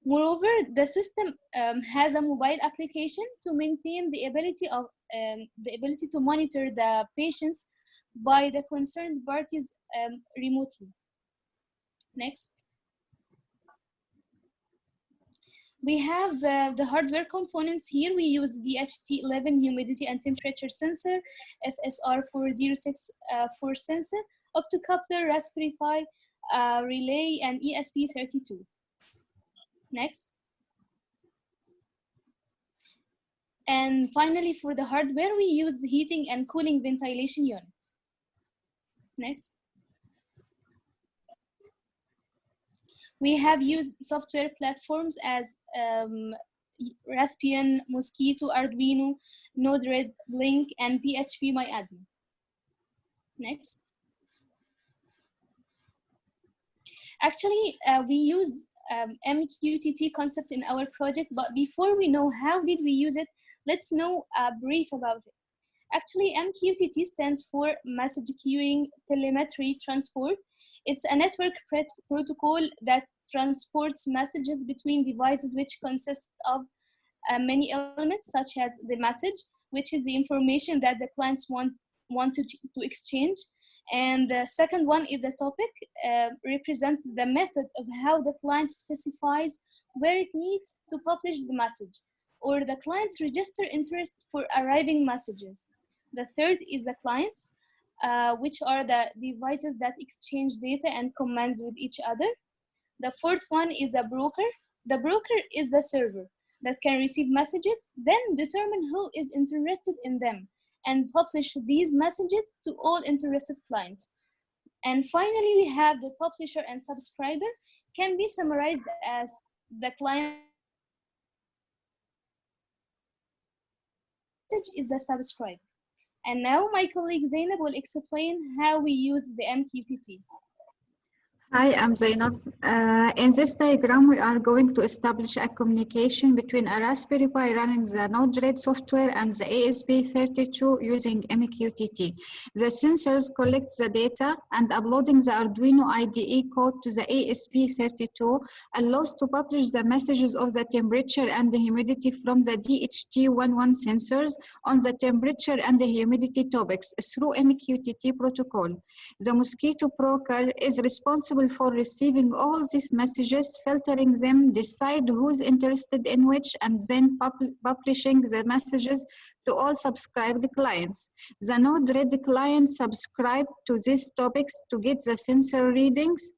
Moreover, the system has a mobile application to maintain the ability to monitor the patients by the concerned parties remotely. Next. We have the hardware components here. We use the HT11 humidity and temperature sensor, FSR4064 sensor, optocoupler, Raspberry Pi, relay, and ESP32. Next. And finally, for the hardware, we use the heating and cooling ventilation units. Next. We have used software platforms as Raspbian, Mosquito, Arduino, Node-RED, Blink, and PHP MyAdmin. Next. Actually, we used MQTT concept in our project, but before we know how did we use it, let's know a brief about it. Actually, MQTT stands for Message Queuing Telemetry Transport. It's a network protocol that transports messages between devices, which consists of many elements, such as the message, which is the information that the clients want to exchange. And the second one is the topic, represents the method of how the client specifies where it needs to publish the message, or the clients register interest for arriving messages. The third is the clients, which are the devices that exchange data and commands with each other. The fourth one is the broker. The broker is the server that can receive messages, then determine who is interested in them, and publish these messages to all interested clients. And finally, we have the publisher and subscriber, can be summarized as the client is the subscriber. And now my colleague Zainab will explain how we use the MQTT. Hi, I'm Zainab. In this diagram, we are going to establish a communication between a Raspberry Pi running the Node-RED software and the ESP32 using MQTT. The sensors collect the data, and uploading the Arduino IDE code to the ESP32 allows to publish the messages of the temperature and the humidity from the DHT11 sensors on the temperature and the humidity topics through MQTT protocol. The Mosquito broker is responsible responsible for receiving all these messages, filtering them, decide who's interested in which, and then publishing the messages to all subscribed clients. The Node-RED client subscribed to these topics to get the sensor readings.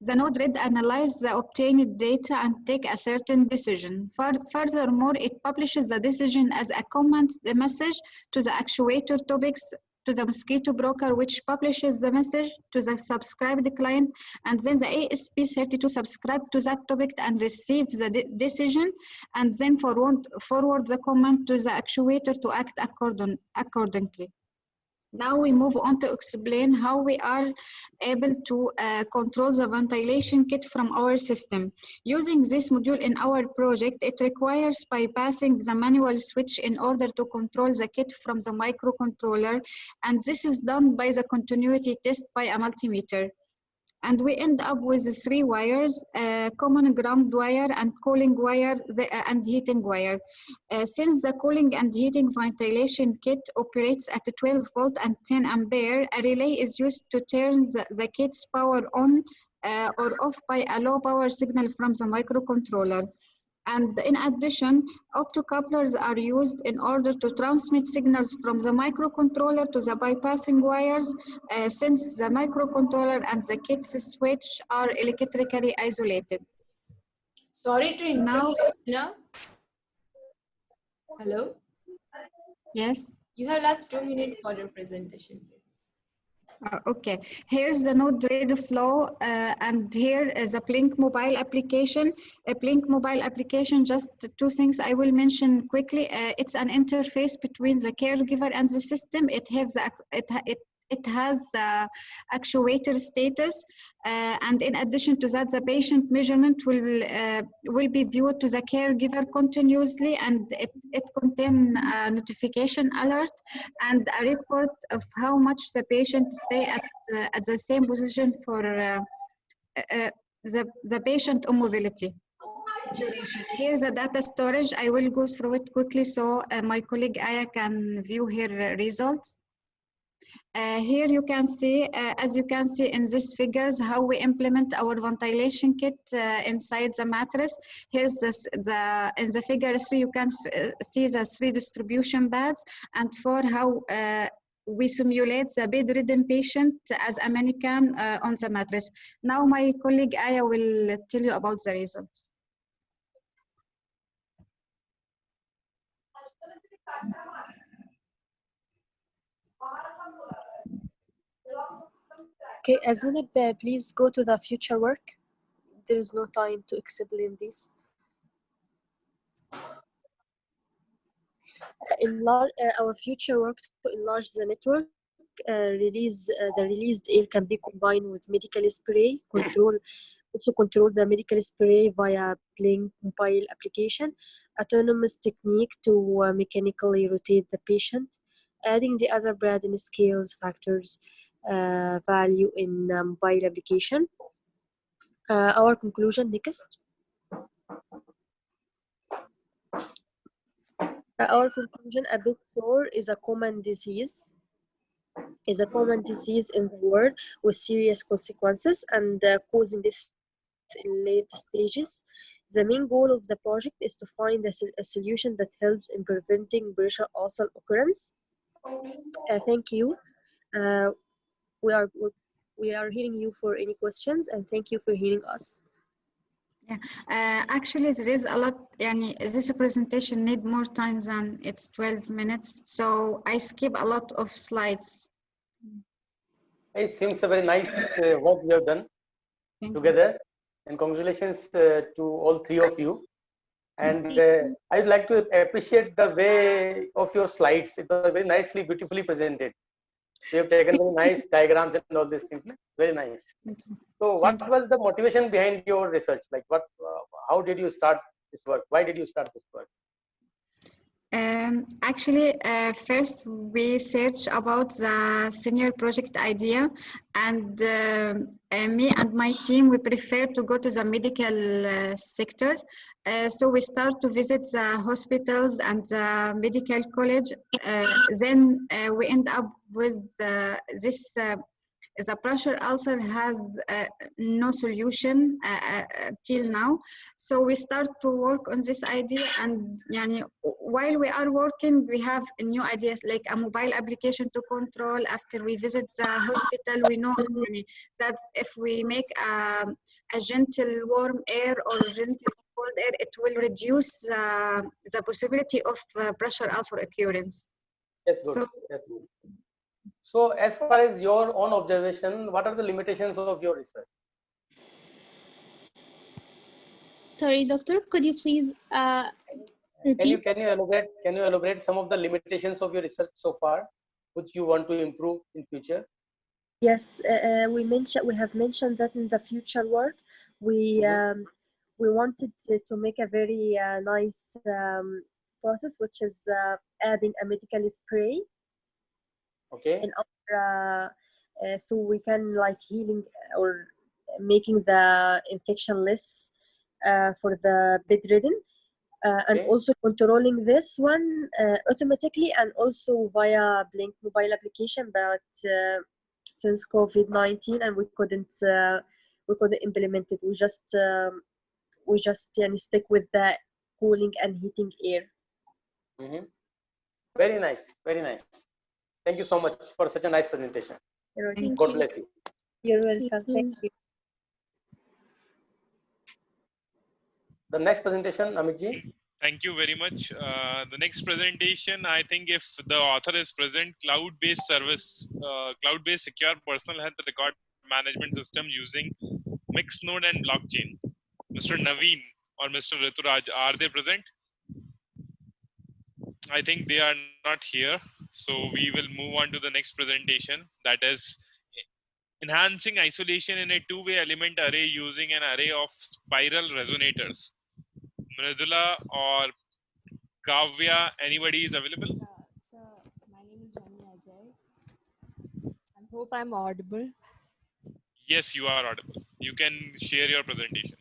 The Node-RED analyzes the obtained data and take a certain decision. Furthermore, it publishes the decision as a comment message to the actuator topics to the mosquito broker, which publishes the message to the subscribed client, and then the ASP32 subscribes to that topic and receives the decision, and then forward the comment to the actuator to act accordingly. Now we move on to explain how we are able to control the ventilation kit from our system. Using this module in our project, it requires bypassing the manual switch in order to control the kit from the microcontroller, and this is done by the continuity test by a multimeter. And we end up with 3 wires, common ground wire and cooling wire and heating wire. Since the cooling and heating ventilation kit operates at 12 volt and 10 ampere, a relay is used to turn the kit's power on or off by a low power signal from the microcontroller. And in addition, optocouplers are used in order to transmit signals from the microcontroller to the bypassing wires, since the microcontroller and the kit's switch are electrically isolated. Sorry to interrupt. Now, hello? Yes? You have last 2 minutes for your presentation. Okay, here's the Node-RED flow, and here is a Blink mobile application. A Blink mobile application, just 2 things I will mention quickly. It's an interface between the caregiver and the system. It has actuator status, and in addition to that, the patient measurement will be viewed to the caregiver continuously, and it contains a notification alert and a report of how much the patient stay at the same position for the patient mobility duration. Here's the data storage. I will go through it quickly so my colleague Aya can view her results. Here you can see, as you can see in these figures, how we implement our ventilation kit inside the mattress. Here's in the figure 3, you can see the 3 distribution pads, and 4 how we simulate the bedridden patient as a mannequin on the mattress. Now my colleague Aya will tell you about the results. Okay, Azinab, please go to the future work. There is no time to explain this. Our future work to enlarge the network, the released air can be combined with medical spray, also control the medical spray via Blink mobile application, autonomous technique to mechanically rotate the patient, adding the other Braden scales factors value in mobile application. Our conclusion next. Our conclusion, a bed sore is a common disease. Is a common disease in the world with serious consequences and causing this in late stages. The main goal of the project is to find a solution that helps in preventing pressure ulcer occurrence. Thank you. We are hearing you for any questions, and thank you for hearing us. Yeah, actually there is a lot. This presentation need more time than it's 12 minutes, so I skip a lot of slides. It seems a very nice work you have done together, and congratulations to all 3 of you. And I'd like to appreciate the way of your slides. It was very nicely, beautifully presented. You have taken very nice diagrams and all these things. Very nice. So, what was the motivation behind your research? Like, how did you start this work? Why did you start this work? Actually, first we searched about the senior project idea, and me and my team, we prefer to go to the medical sector. So we start to visit the hospitals and the medical college. Then we end up with this the pressure ulcer has no solution till now. So we start to work on this idea, and yani, while we are working, we have new ideas like a mobile application to control. After we visit the hospital, we know yani, that if we make a gentle warm air or gentle cold air, it will reduce the possibility of pressure ulcer occurrence. That's good. So That's good. So, as far as your own observation, what are the limitations of your research? Sorry, doctor, could you please repeat? Can you elaborate some of the limitations of your research so far, which you want to improve in future? Yes, we have mentioned that in the future work, we wanted to make a very nice process, which is adding a medical spray Okay. in our, so we can like healing or making the infection less for the bedridden. And Okay. also controlling this one automatically and also via Blink mobile application. But since COVID-19 and we couldn't implement it. We just stick with the cooling and heating air. Very nice. Very nice. Thank you so much for such a nice presentation. Thank God you. bless you. You're welcome. Thank you. The next presentation, Amitji. Thank you very much. The next presentation, I think if the author is present, cloud-based service, cloud-based secure personal health record management system using mixed node and blockchain. Mr. Naveen or Mr. Rituraj, are they present? I think they are not here. So we will move on to the next presentation, that is enhancing isolation in a two-way element array using an array of spiral resonators. Mridula or Kavya, anybody is available? Sir, my name is Rani Ajay. I hope I'm audible. Yes, you are audible. You can share your presentation.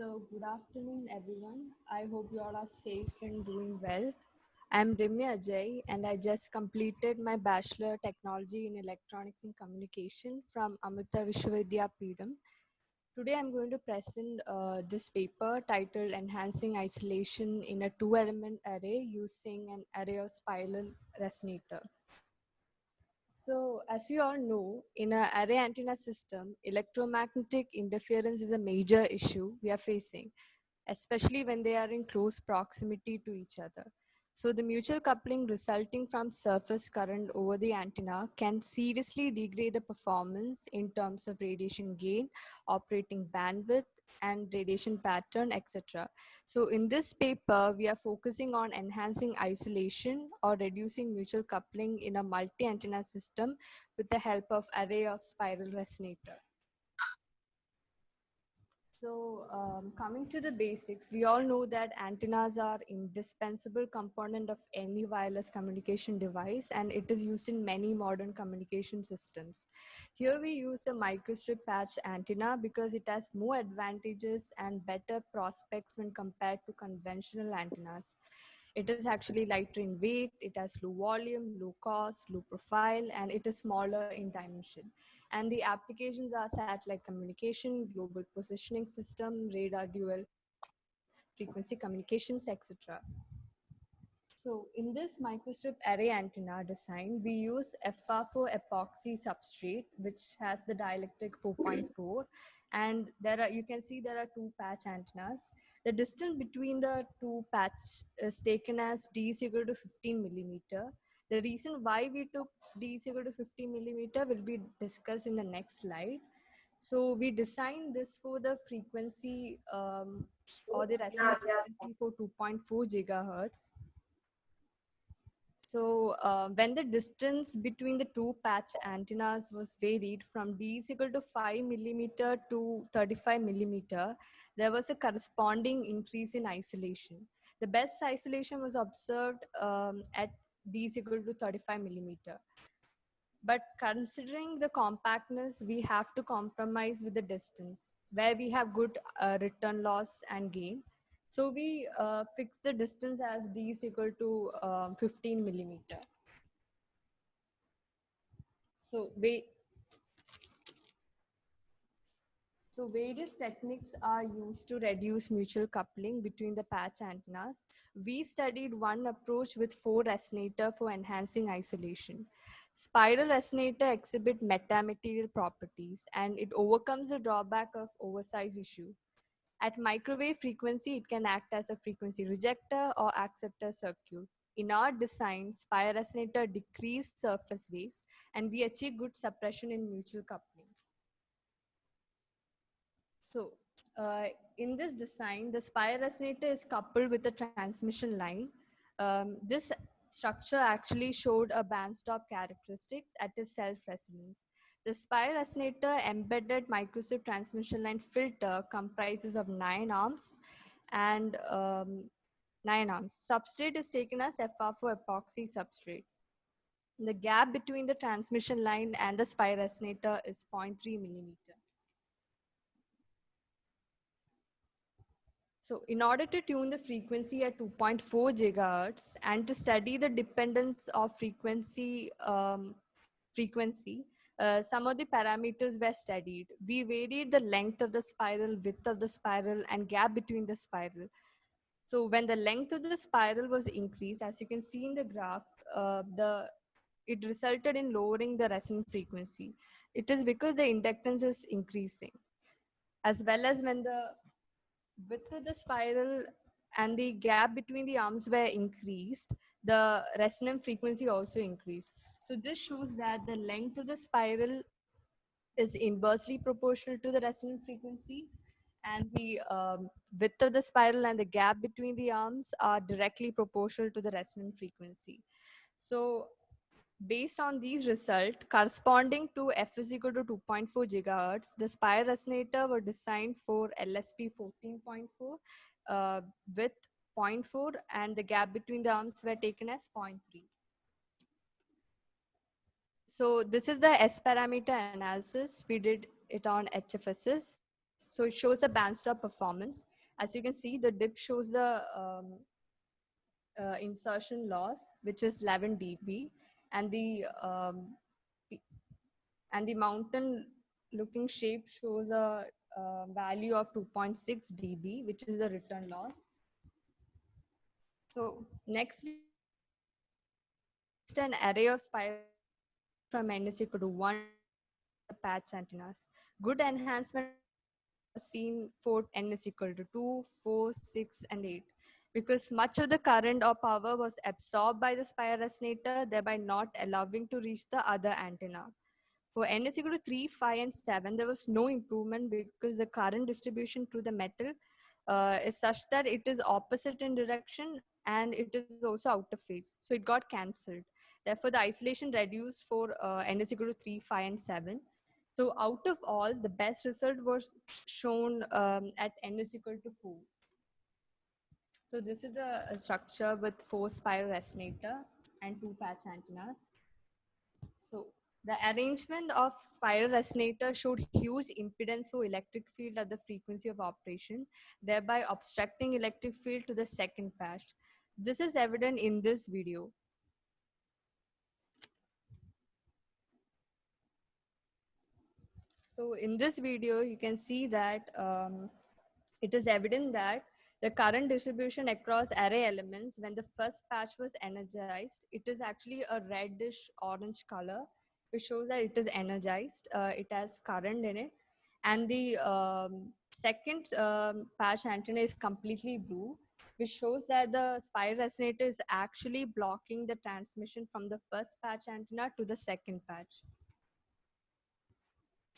So, good afternoon, everyone. I hope you all are safe and doing well. I'm Rimi Ajay, and I just completed my Bachelor Technology in Electronics and Communication from Amrita Vishwavidya Peedam. Today, I'm going to present this paper titled Enhancing Isolation in a Two-Element Array Using an Array of Spiral Resonator. So, as you all know, in an array antenna system, electromagnetic interference is a major issue we are facing, especially when they are in close proximity to each other. So the mutual coupling resulting from surface current over the antenna can seriously degrade the performance in terms of radiation gain, operating bandwidth, and radiation pattern, etc. So in this paper, we are focusing on enhancing isolation or reducing mutual coupling in a multi-antenna system with the help of array of spiral resonator. So coming to the basics, we all know that antennas are indispensable component of any wireless communication device, and it is used in many modern communication systems. Here we use a microstrip patch antenna because it has more advantages and better prospects when compared to conventional antennas. It is actually lighter in weight, it has low volume, low cost, low profile, and it is smaller in dimension. And the applications are satellite communication, global positioning system, radar dual frequency communications, etc. So in this microstrip array antenna design, we use FR4 epoxy substrate, which has the dielectric 4.4. And you can see there are two patch antennas. The distance between the two patch is taken as D is equal to 15 millimeter. The reason why we took D is equal to 15 millimeter will be discussed in the next slide. So we designed this for the frequency or the resonant frequency for 2.4 gigahertz. So when the distance between the two patch antennas was varied from D is equal to 5 millimeter to 35 millimeter, there was a corresponding increase in isolation. The best isolation was observed at D is equal to 35 millimeter. But considering the compactness, we have to compromise with the distance where we have good return loss and gain. So we fix the distance as D is equal to 15 millimeter. So various techniques are used to reduce mutual coupling between the patch antennas. We studied one approach with 4 resonator for enhancing isolation. Spiral resonator exhibit metamaterial properties and it overcomes the drawback of oversize issue. At microwave frequency, it can act as a frequency rejector or acceptor circuit. In our design, spiral resonator decrease surface waves and we achieve good suppression in mutual coupling. So in this design, the spiral resonator is coupled with a transmission line. This structure actually showed a bandstop characteristics at its self-resonance. The spiral resonator embedded microstrip transmission line filter comprises of 9 arms and 9 arms. Substrate is taken as FR4 epoxy substrate. The gap between the transmission line and the spiral resonator is 0.3 millimeter. So in order to tune the frequency at 2.4 gigahertz and to study the dependence of frequency, some of the parameters were studied. We varied the length of the spiral, width of the spiral, and gap between the spiral. So when the length of the spiral was increased, as you can see in the graph, it resulted in lowering the resonant frequency. It is because the inductance is increasing, as well as when the width of the spiral and the gap between the arms were increased, the resonant frequency also increased. So this shows that the length of the spiral is inversely proportional to the resonant frequency, and the width of the spiral and the gap between the arms are directly proportional to the resonant frequency. So based on these results, corresponding to f is equal to 2.4 gigahertz, the spiral resonator were designed for LSP 14.4 with 0.4 and the gap between the arms were taken as 0.3. So this is the S parameter analysis. We did it on HFSS. So it shows a bandstop performance. As you can see, the dip shows the insertion loss, which is 11 dB, and the mountain looking shape shows a value of 2.6 dB, which is the return loss. So next we an array of spiral from N is equal to 1 patch antennas. Good enhancement was seen for N is equal to 2, 4, 6, and 8. Because much of the current or power was absorbed by the spiral resonator, thereby not allowing to reach the other antenna. For N is equal to 3, 5, and 7, there was no improvement because the current distribution through the metal is such that it is opposite in direction and it is also out of phase. So it got cancelled. Therefore, the isolation reduced for N is equal to 3, 5, and 7. So out of all, the best result was shown at N is equal to 4. So this is the structure with 4 spiral resonator and 2 patch antennas. So the arrangement of spiral resonator showed huge impedance for electric field at the frequency of operation, thereby obstructing electric field to the second patch. This is evident in this video. So in this video, you can see that it is evident that the current distribution across array elements when the first patch was energized, it is actually a reddish orange color, which shows that it is energized. It has current in it. And the second patch antenna is completely blue, which shows that the spiral resonator is actually blocking the transmission from the first patch antenna to the second patch.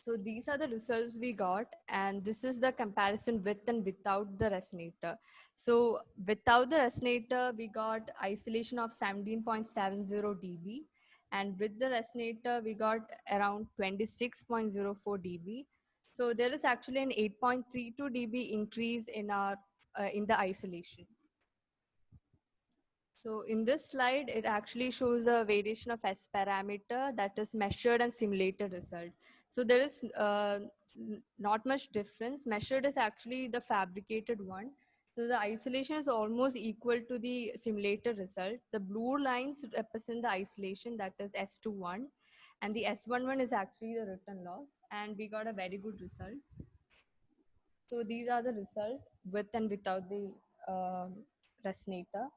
So these are the results we got, and this is the comparison with and without the resonator. So without the resonator, we got isolation of 17.70 dB, and with the resonator, we got around 26.04 dB. So there is actually an 8.32 dB increase in our in the isolation. So in this slide, it actually shows a variation of S parameter that is measured and simulated result. So there is not much difference. Measured is actually the fabricated one. So the isolation is almost equal to the simulated result. The blue lines represent the isolation, that is S21, and the S11 is actually the written loss, and we got a very good result. So these are the result with and without the resonator.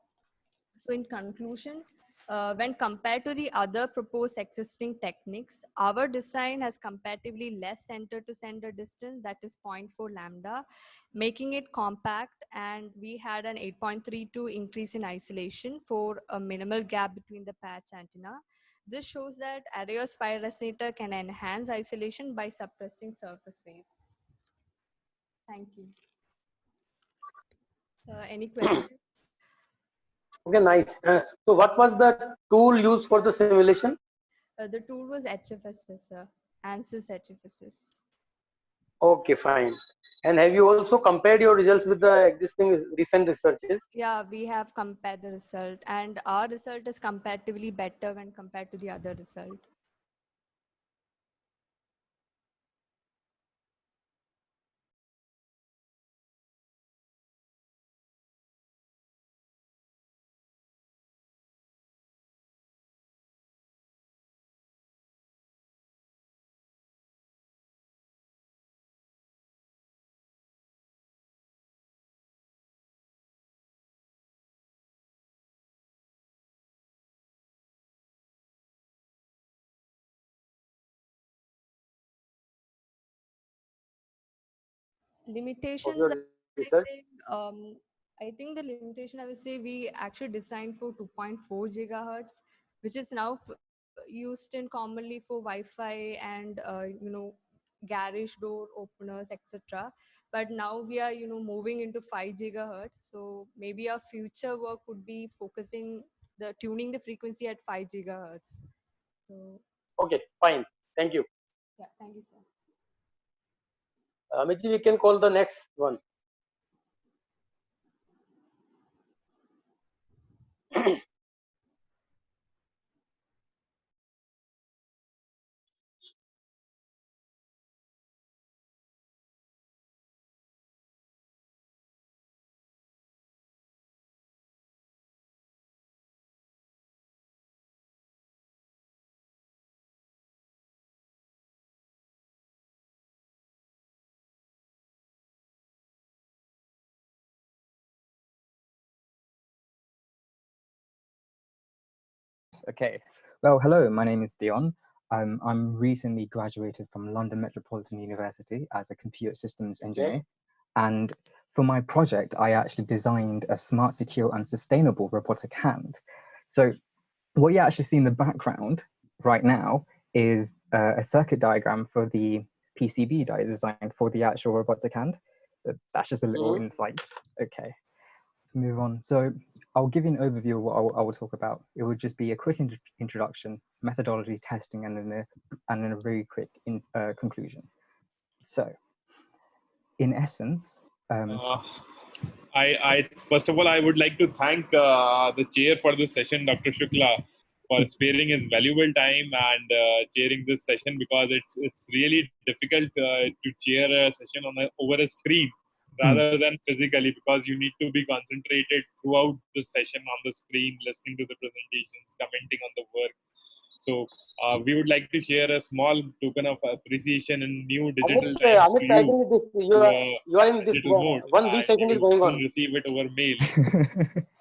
So in conclusion, when compared to the other proposed existing techniques, our design has comparatively less center to center distance, that is 0.4 lambda, making it compact, and we had an 8.32 increase in isolation for a minimal gap between the patch antenna. This shows that array of spiral resonator can enhance isolation by suppressing surface wave. Thank you. So any questions? Okay, nice. So what was the tool used for the simulation? The tool was HFSS, ANSYS HFSS. Okay, fine. And have you also compared your results with the existing recent researches? Yeah, we have compared the result, and our result is comparatively better when compared to the other result. Of Limitations, your research? I think the limitation, I would say, we actually designed for 2.4 gigahertz, which is now used in commonly for Wi-Fi and garage door openers, etc. But now we are moving into 5 gigahertz, so maybe our future work would be focusing the tuning the frequency at 5 gigahertz. So Okay, fine. Thank you. yeah, thank you, sir. Amiji, we can call the next one. Okay. Well, hello, my name is Dion. I'm recently graduated from London Metropolitan University as a computer systems engineer. Okay. And for my project, I actually designed a smart, secure, and sustainable robotic hand. So what you actually see in the background right now is a circuit diagram for the PCB that I designed for the actual robotic hand. So that's just a little insight. Okay. Let's move on. So I'll give you an overview of what I will talk about. It would just be a quick introduction, methodology, testing, and then a very quick conclusion. So, in essence, I first of all, I would like to thank the chair for this session, Dr. Shukla, for sparing his valuable time and chairing this session, because it's really difficult to chair a session over a screen rather than physically, because you need to be concentrated throughout the session on the screen, listening to the presentations, commenting on the work. So we would like to share a small token of appreciation in new digital times to Amit, I you. think this you are in this Digital mode, one B and session you is will going soon on. receive it over mail.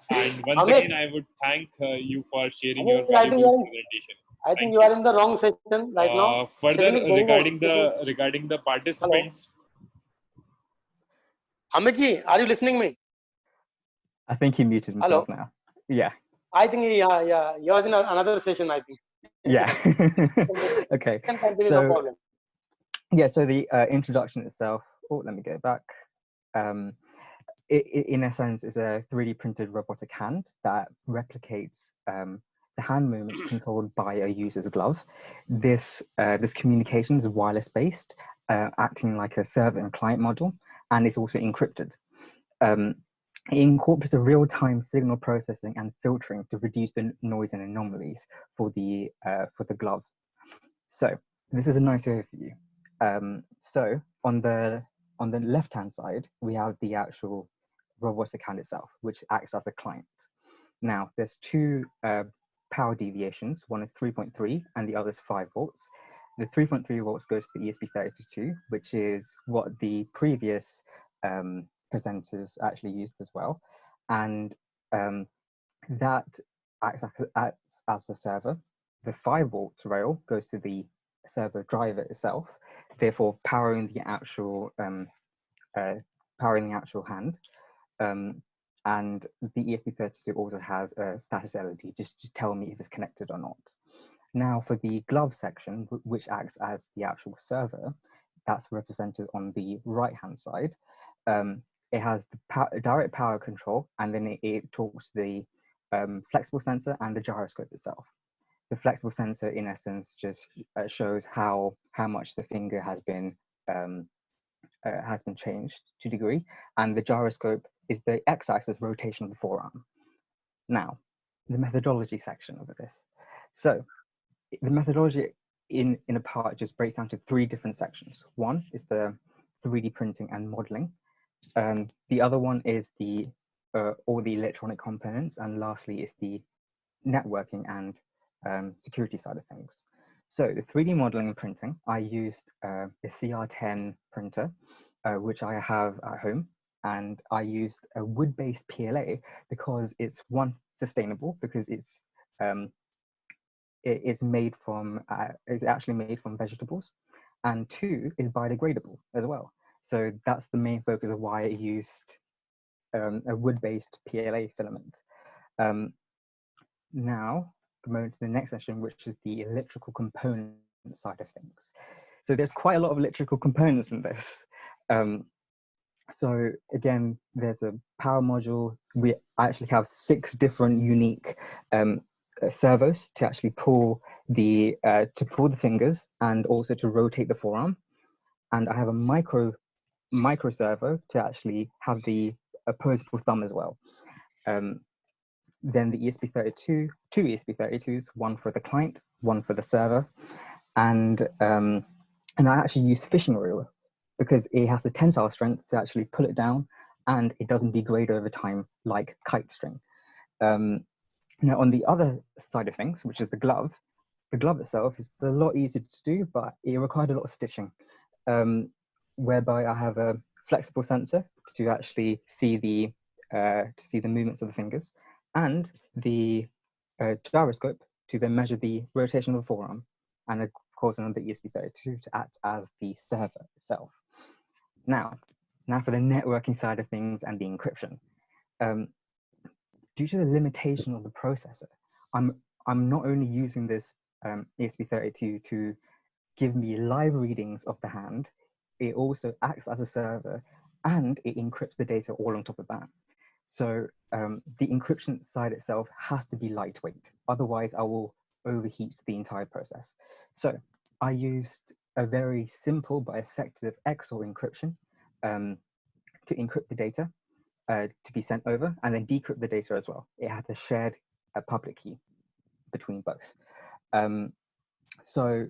And once Amit, again, I would thank you for sharing your Amit, I think you valuable are in, presentation. I think Thank you you. are in the wrong session right now. Further, Session is going on. regarding the Hello, participants, Amit ji, are you listening me? I think he muted himself Hello. now. Yeah. I think yeah, he was in another session. I think. Yeah. Okay. Can continue, no So problem. yeah, so the introduction itself. Oh, let me go back. In essence, is a 3D printed robotic hand that replicates the hand movements controlled by a user's glove. This communication is wireless based, acting like a server and client model, and it's also encrypted. It incorporates a real-time signal processing and filtering to reduce the noise and anomalies for the glove. So this is a nice overview. So on the left-hand side, we have the actual robotic hand itself, which acts as a client. Now, there's two power deviations. One is 3.3 and the other is 5 volts. The 3.3 volts goes to the ESP32, which is what the previous presenters actually used as well. And that acts as a server. The 5 volt rail goes to the server driver itself, therefore powering the actual hand. And the ESP32 also has a status LED just to tell me if it's connected or not. Now for the glove section, which acts as the actual server, that's represented on the right-hand side. It has the direct power control, and then it talks to the flexible sensor and the gyroscope itself. The flexible sensor, in essence, just shows how much the finger has been changed to degree, and the gyroscope is the x-axis rotation of the forearm. Now, the methodology section of this. So, the methodology in a part just breaks down to 3 different sections. One is the 3D printing and modeling. The other one is the all the electronic components, and lastly is the networking and security side of things. So the 3D modeling and printing, I used a CR10 printer, which I have at home, and I used a wood-based PLA because it's one, sustainable, because it's made from it's actually made from vegetables, and 2 is biodegradable as well. So that's the main focus of why I used a wood-based PLA filament. Now, going to the next section, which is the electrical component side of things. So there's quite a lot of electrical components in this. So again, there's a power module. We actually have 6 different unique servos to actually pull the fingers and also to rotate the forearm. And I have a micro servo to actually have the opposable thumb as well. Then the ESP32, 2 ESP32s, one for the client, one for the server, and I actually use fishing reel because it has the tensile strength to actually pull it down, and it doesn't degrade over time like kite string. Now on the other side of things, which is the glove itself is a lot easier to do, but it required a lot of stitching, whereby I have a flexible sensor to actually see the movements of the fingers, and the gyroscope to then measure the rotation of the forearm, and of course another ESP32 to act as the server itself. Now for the networking side of things and the encryption. Due to the limitation of the processor, I'm not only using this ESP32 to give me live readings of the hand, it also acts as a server, and it encrypts the data all on top of that. So the encryption side itself has to be lightweight, otherwise I will overheat the entire process. So I used a very simple but effective XOR encryption to encrypt the data to be sent over, and then decrypt the data as well. It had a shared public key between both. So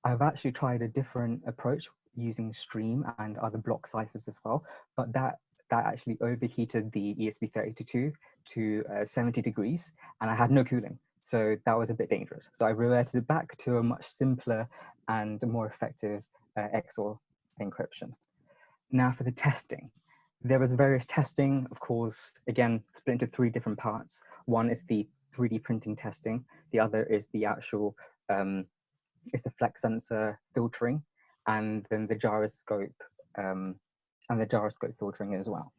I've actually tried a different approach using Stream and other block ciphers as well, but that actually overheated the ESP32 to 70 degrees, and I had no cooling. So that was a bit dangerous. So I reverted it back to a much simpler and more effective XOR encryption. Now for the testing. There was various testing, of course, again, split into 3 different parts. One is the 3D printing testing. The other is the actual, is the flex sensor filtering, and then the gyroscope, filtering as well.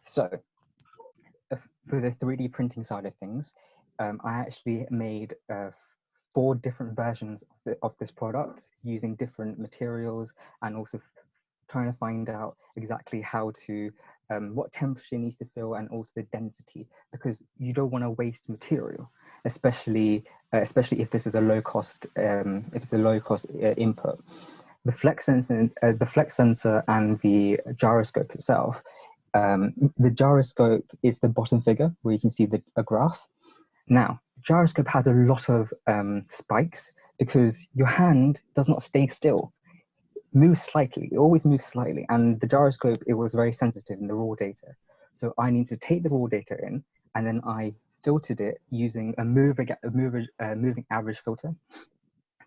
So for the 3D printing side of things, I actually made 4 different versions of this product using different materials, and also trying to find out exactly how to, what temperature needs to fill, and also the density, because you don't want to waste material, especially if this is a low cost, input. The flex sensor and the gyroscope itself, The gyroscope is the bottom figure where you can see a graph. Now, the gyroscope has a lot of spikes because your hand does not stay still. It moves slightly, it always moves slightly. And the gyroscope, it was very sensitive in the raw data. So I need to take the raw data in, and then I filtered it using a moving average filter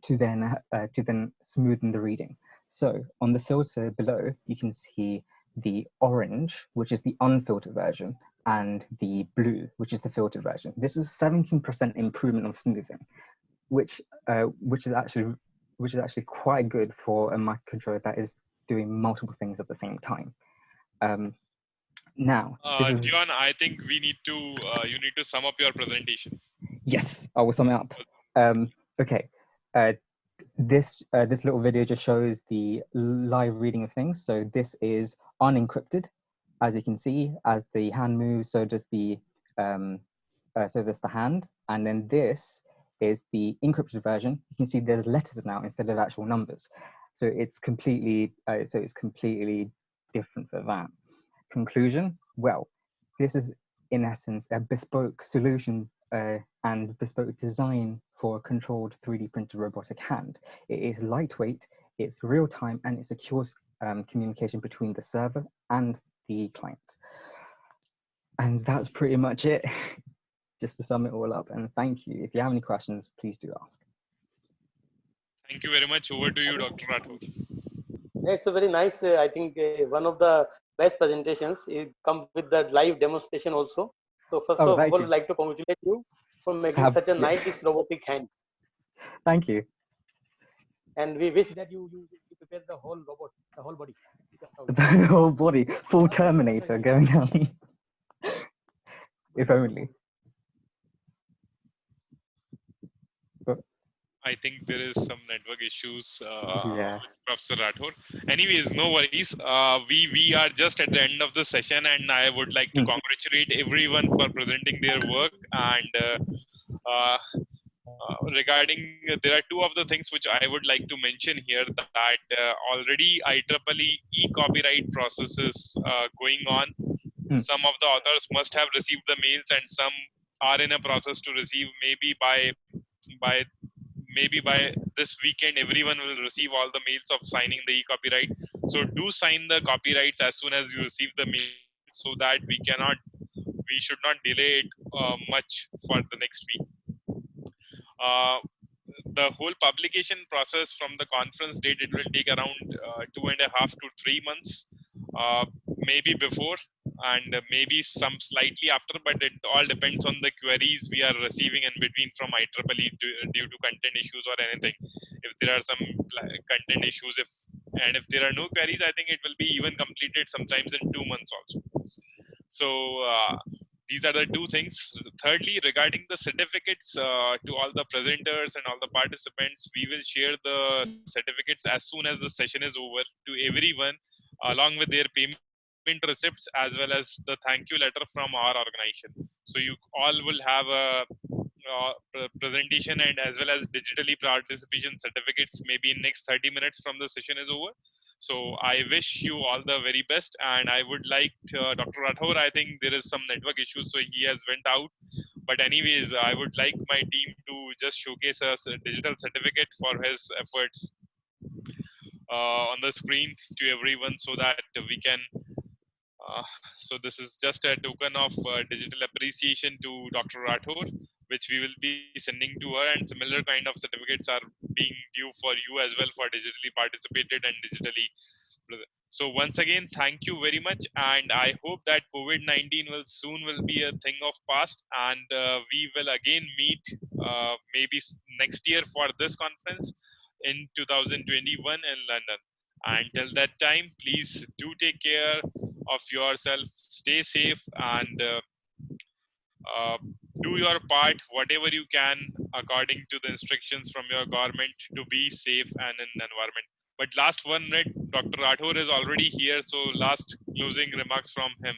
to then smoothen the reading. So on the filter below, you can see the orange, which is the unfiltered version, and the blue, which is the filtered version. This is 17% improvement of smoothing, which is actually quite good for a microcontroller that is doing multiple things at the same time. Now, Dion, I think we need to you need to sum up your presentation. Yes, I will sum it up. Okay, this little video just shows the live reading of things. So this is unencrypted, as you can see. As the hand moves, so does the hand, and then this is the encrypted version. You can see there's letters now instead of actual numbers. So it's completely different for that. Conclusion, well, this is in essence a bespoke solution and bespoke design for a controlled 3D printed robotic hand. It is lightweight, it's real time, and it secures communication between the server and the client. And that's pretty much it, just to sum it all up. And thank you. If you have any questions, please do ask. Thank you very much. Over to you, Dr. Rathod. It's a very nice, I think, one of the best presentations. It comes with the live demonstration also. So first of all, I'd like to congratulate you for making such a nice robotic hand. Thank you. And we wish that you prepare the whole robot, the whole body. The whole body, full Terminator going down. If only. I think there is some network issues with Professor Rathod. Anyways, no worries. We are just at the end of the session, and I would like to congratulate everyone for presenting their work. And regarding, there are two of the things which I would like to mention here, that already IEEE e-copyright process is going on. Some of the authors must have received the mails, and some are in a process to receive. Maybe by this weekend, everyone will receive all the mails of signing the e-copyright. So do sign the copyrights as soon as you receive the mail, so that we should not delay it much for the next week. The whole publication process from the conference date, it will take around 2.5 to 3 months, maybe before and maybe some slightly after, but it all depends on the queries we are receiving in between from IEEE due to content issues or anything. If there are some content issues, if there are no queries, I think it will be even completed sometimes in 2 months also. So these are the two things. Thirdly, regarding the certificates, to all the presenters and all the participants, we will share the certificates as soon as the session is over to everyone, along with their payment receipts as well as the thank you letter from our organization. So you all will have a presentation and as well as digitally participation certificates maybe in next 30 minutes from the session is over. So I wish you all the very best, and I would like Dr. Rathod, I think there is some network issues, so he has went out. But anyways, I would like my team to just showcase a digital certificate for his efforts on the screen to everyone, so that we can so this is just a token of digital appreciation to Dr. Rathod, which we will be sending to her, and similar kind of certificates are being due for you as well for digitally participated and digitally. So once again, thank you very much, and I hope that COVID-19 will soon be a thing of past, and we will again meet maybe next year for this conference in 2021 in London. Until that time, please do take care of yourself, stay safe, and do your part, whatever you can, according to the instructions from your government, to be safe and in environment. But last 1 minute, Dr. Rathod is already here, so last closing remarks from him.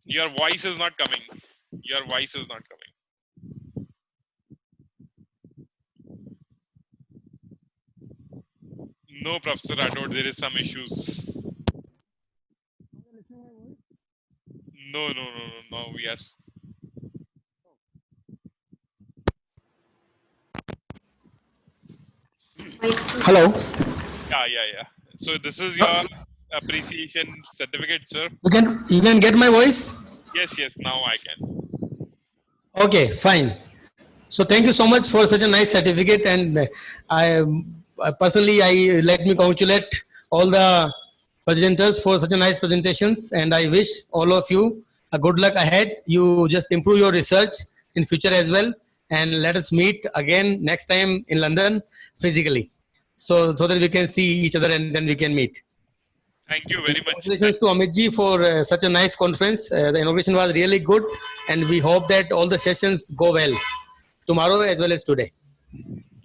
Your voice is not coming. Your voice is not coming. No, Professor Rathod, there is some issues. No, no, no, no, no. We are. Hello. Yeah, yeah, yeah. So this is your appreciation certificate, sir. You can get my voice? Yes, yes. Now I can. Okay, fine. So thank you so much for such a nice certificate, and personally I let me congratulate all the presenters for such a nice presentations, and I wish all of you a good luck ahead. You just improve your research in future as well, and let us meet again next time in London physically, so that we can see each other and then we can meet. Thank you And very much. congratulations to Amit ji for such a nice conference. The inauguration was really good, and we hope that all the sessions go well tomorrow as well as today.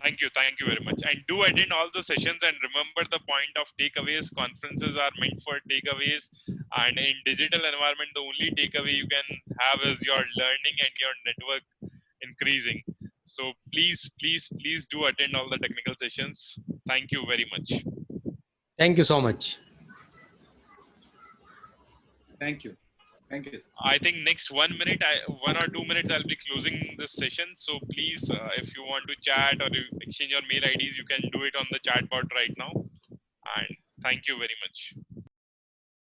Thank you very much. And do attend all the sessions and remember the point of takeaways. Conferences are meant for takeaways, and in digital environment, the only takeaway you can have is your learning and your network increasing. So please, please, please do attend all the technical sessions. Thank you very much. Thank you so much. Thank you. Thank you. I think next 1 minute, 1 or 2 minutes, I'll be closing this session. So please, if you want to chat or you exchange your mail IDs, you can do it on the chat bot right now. And thank you very much.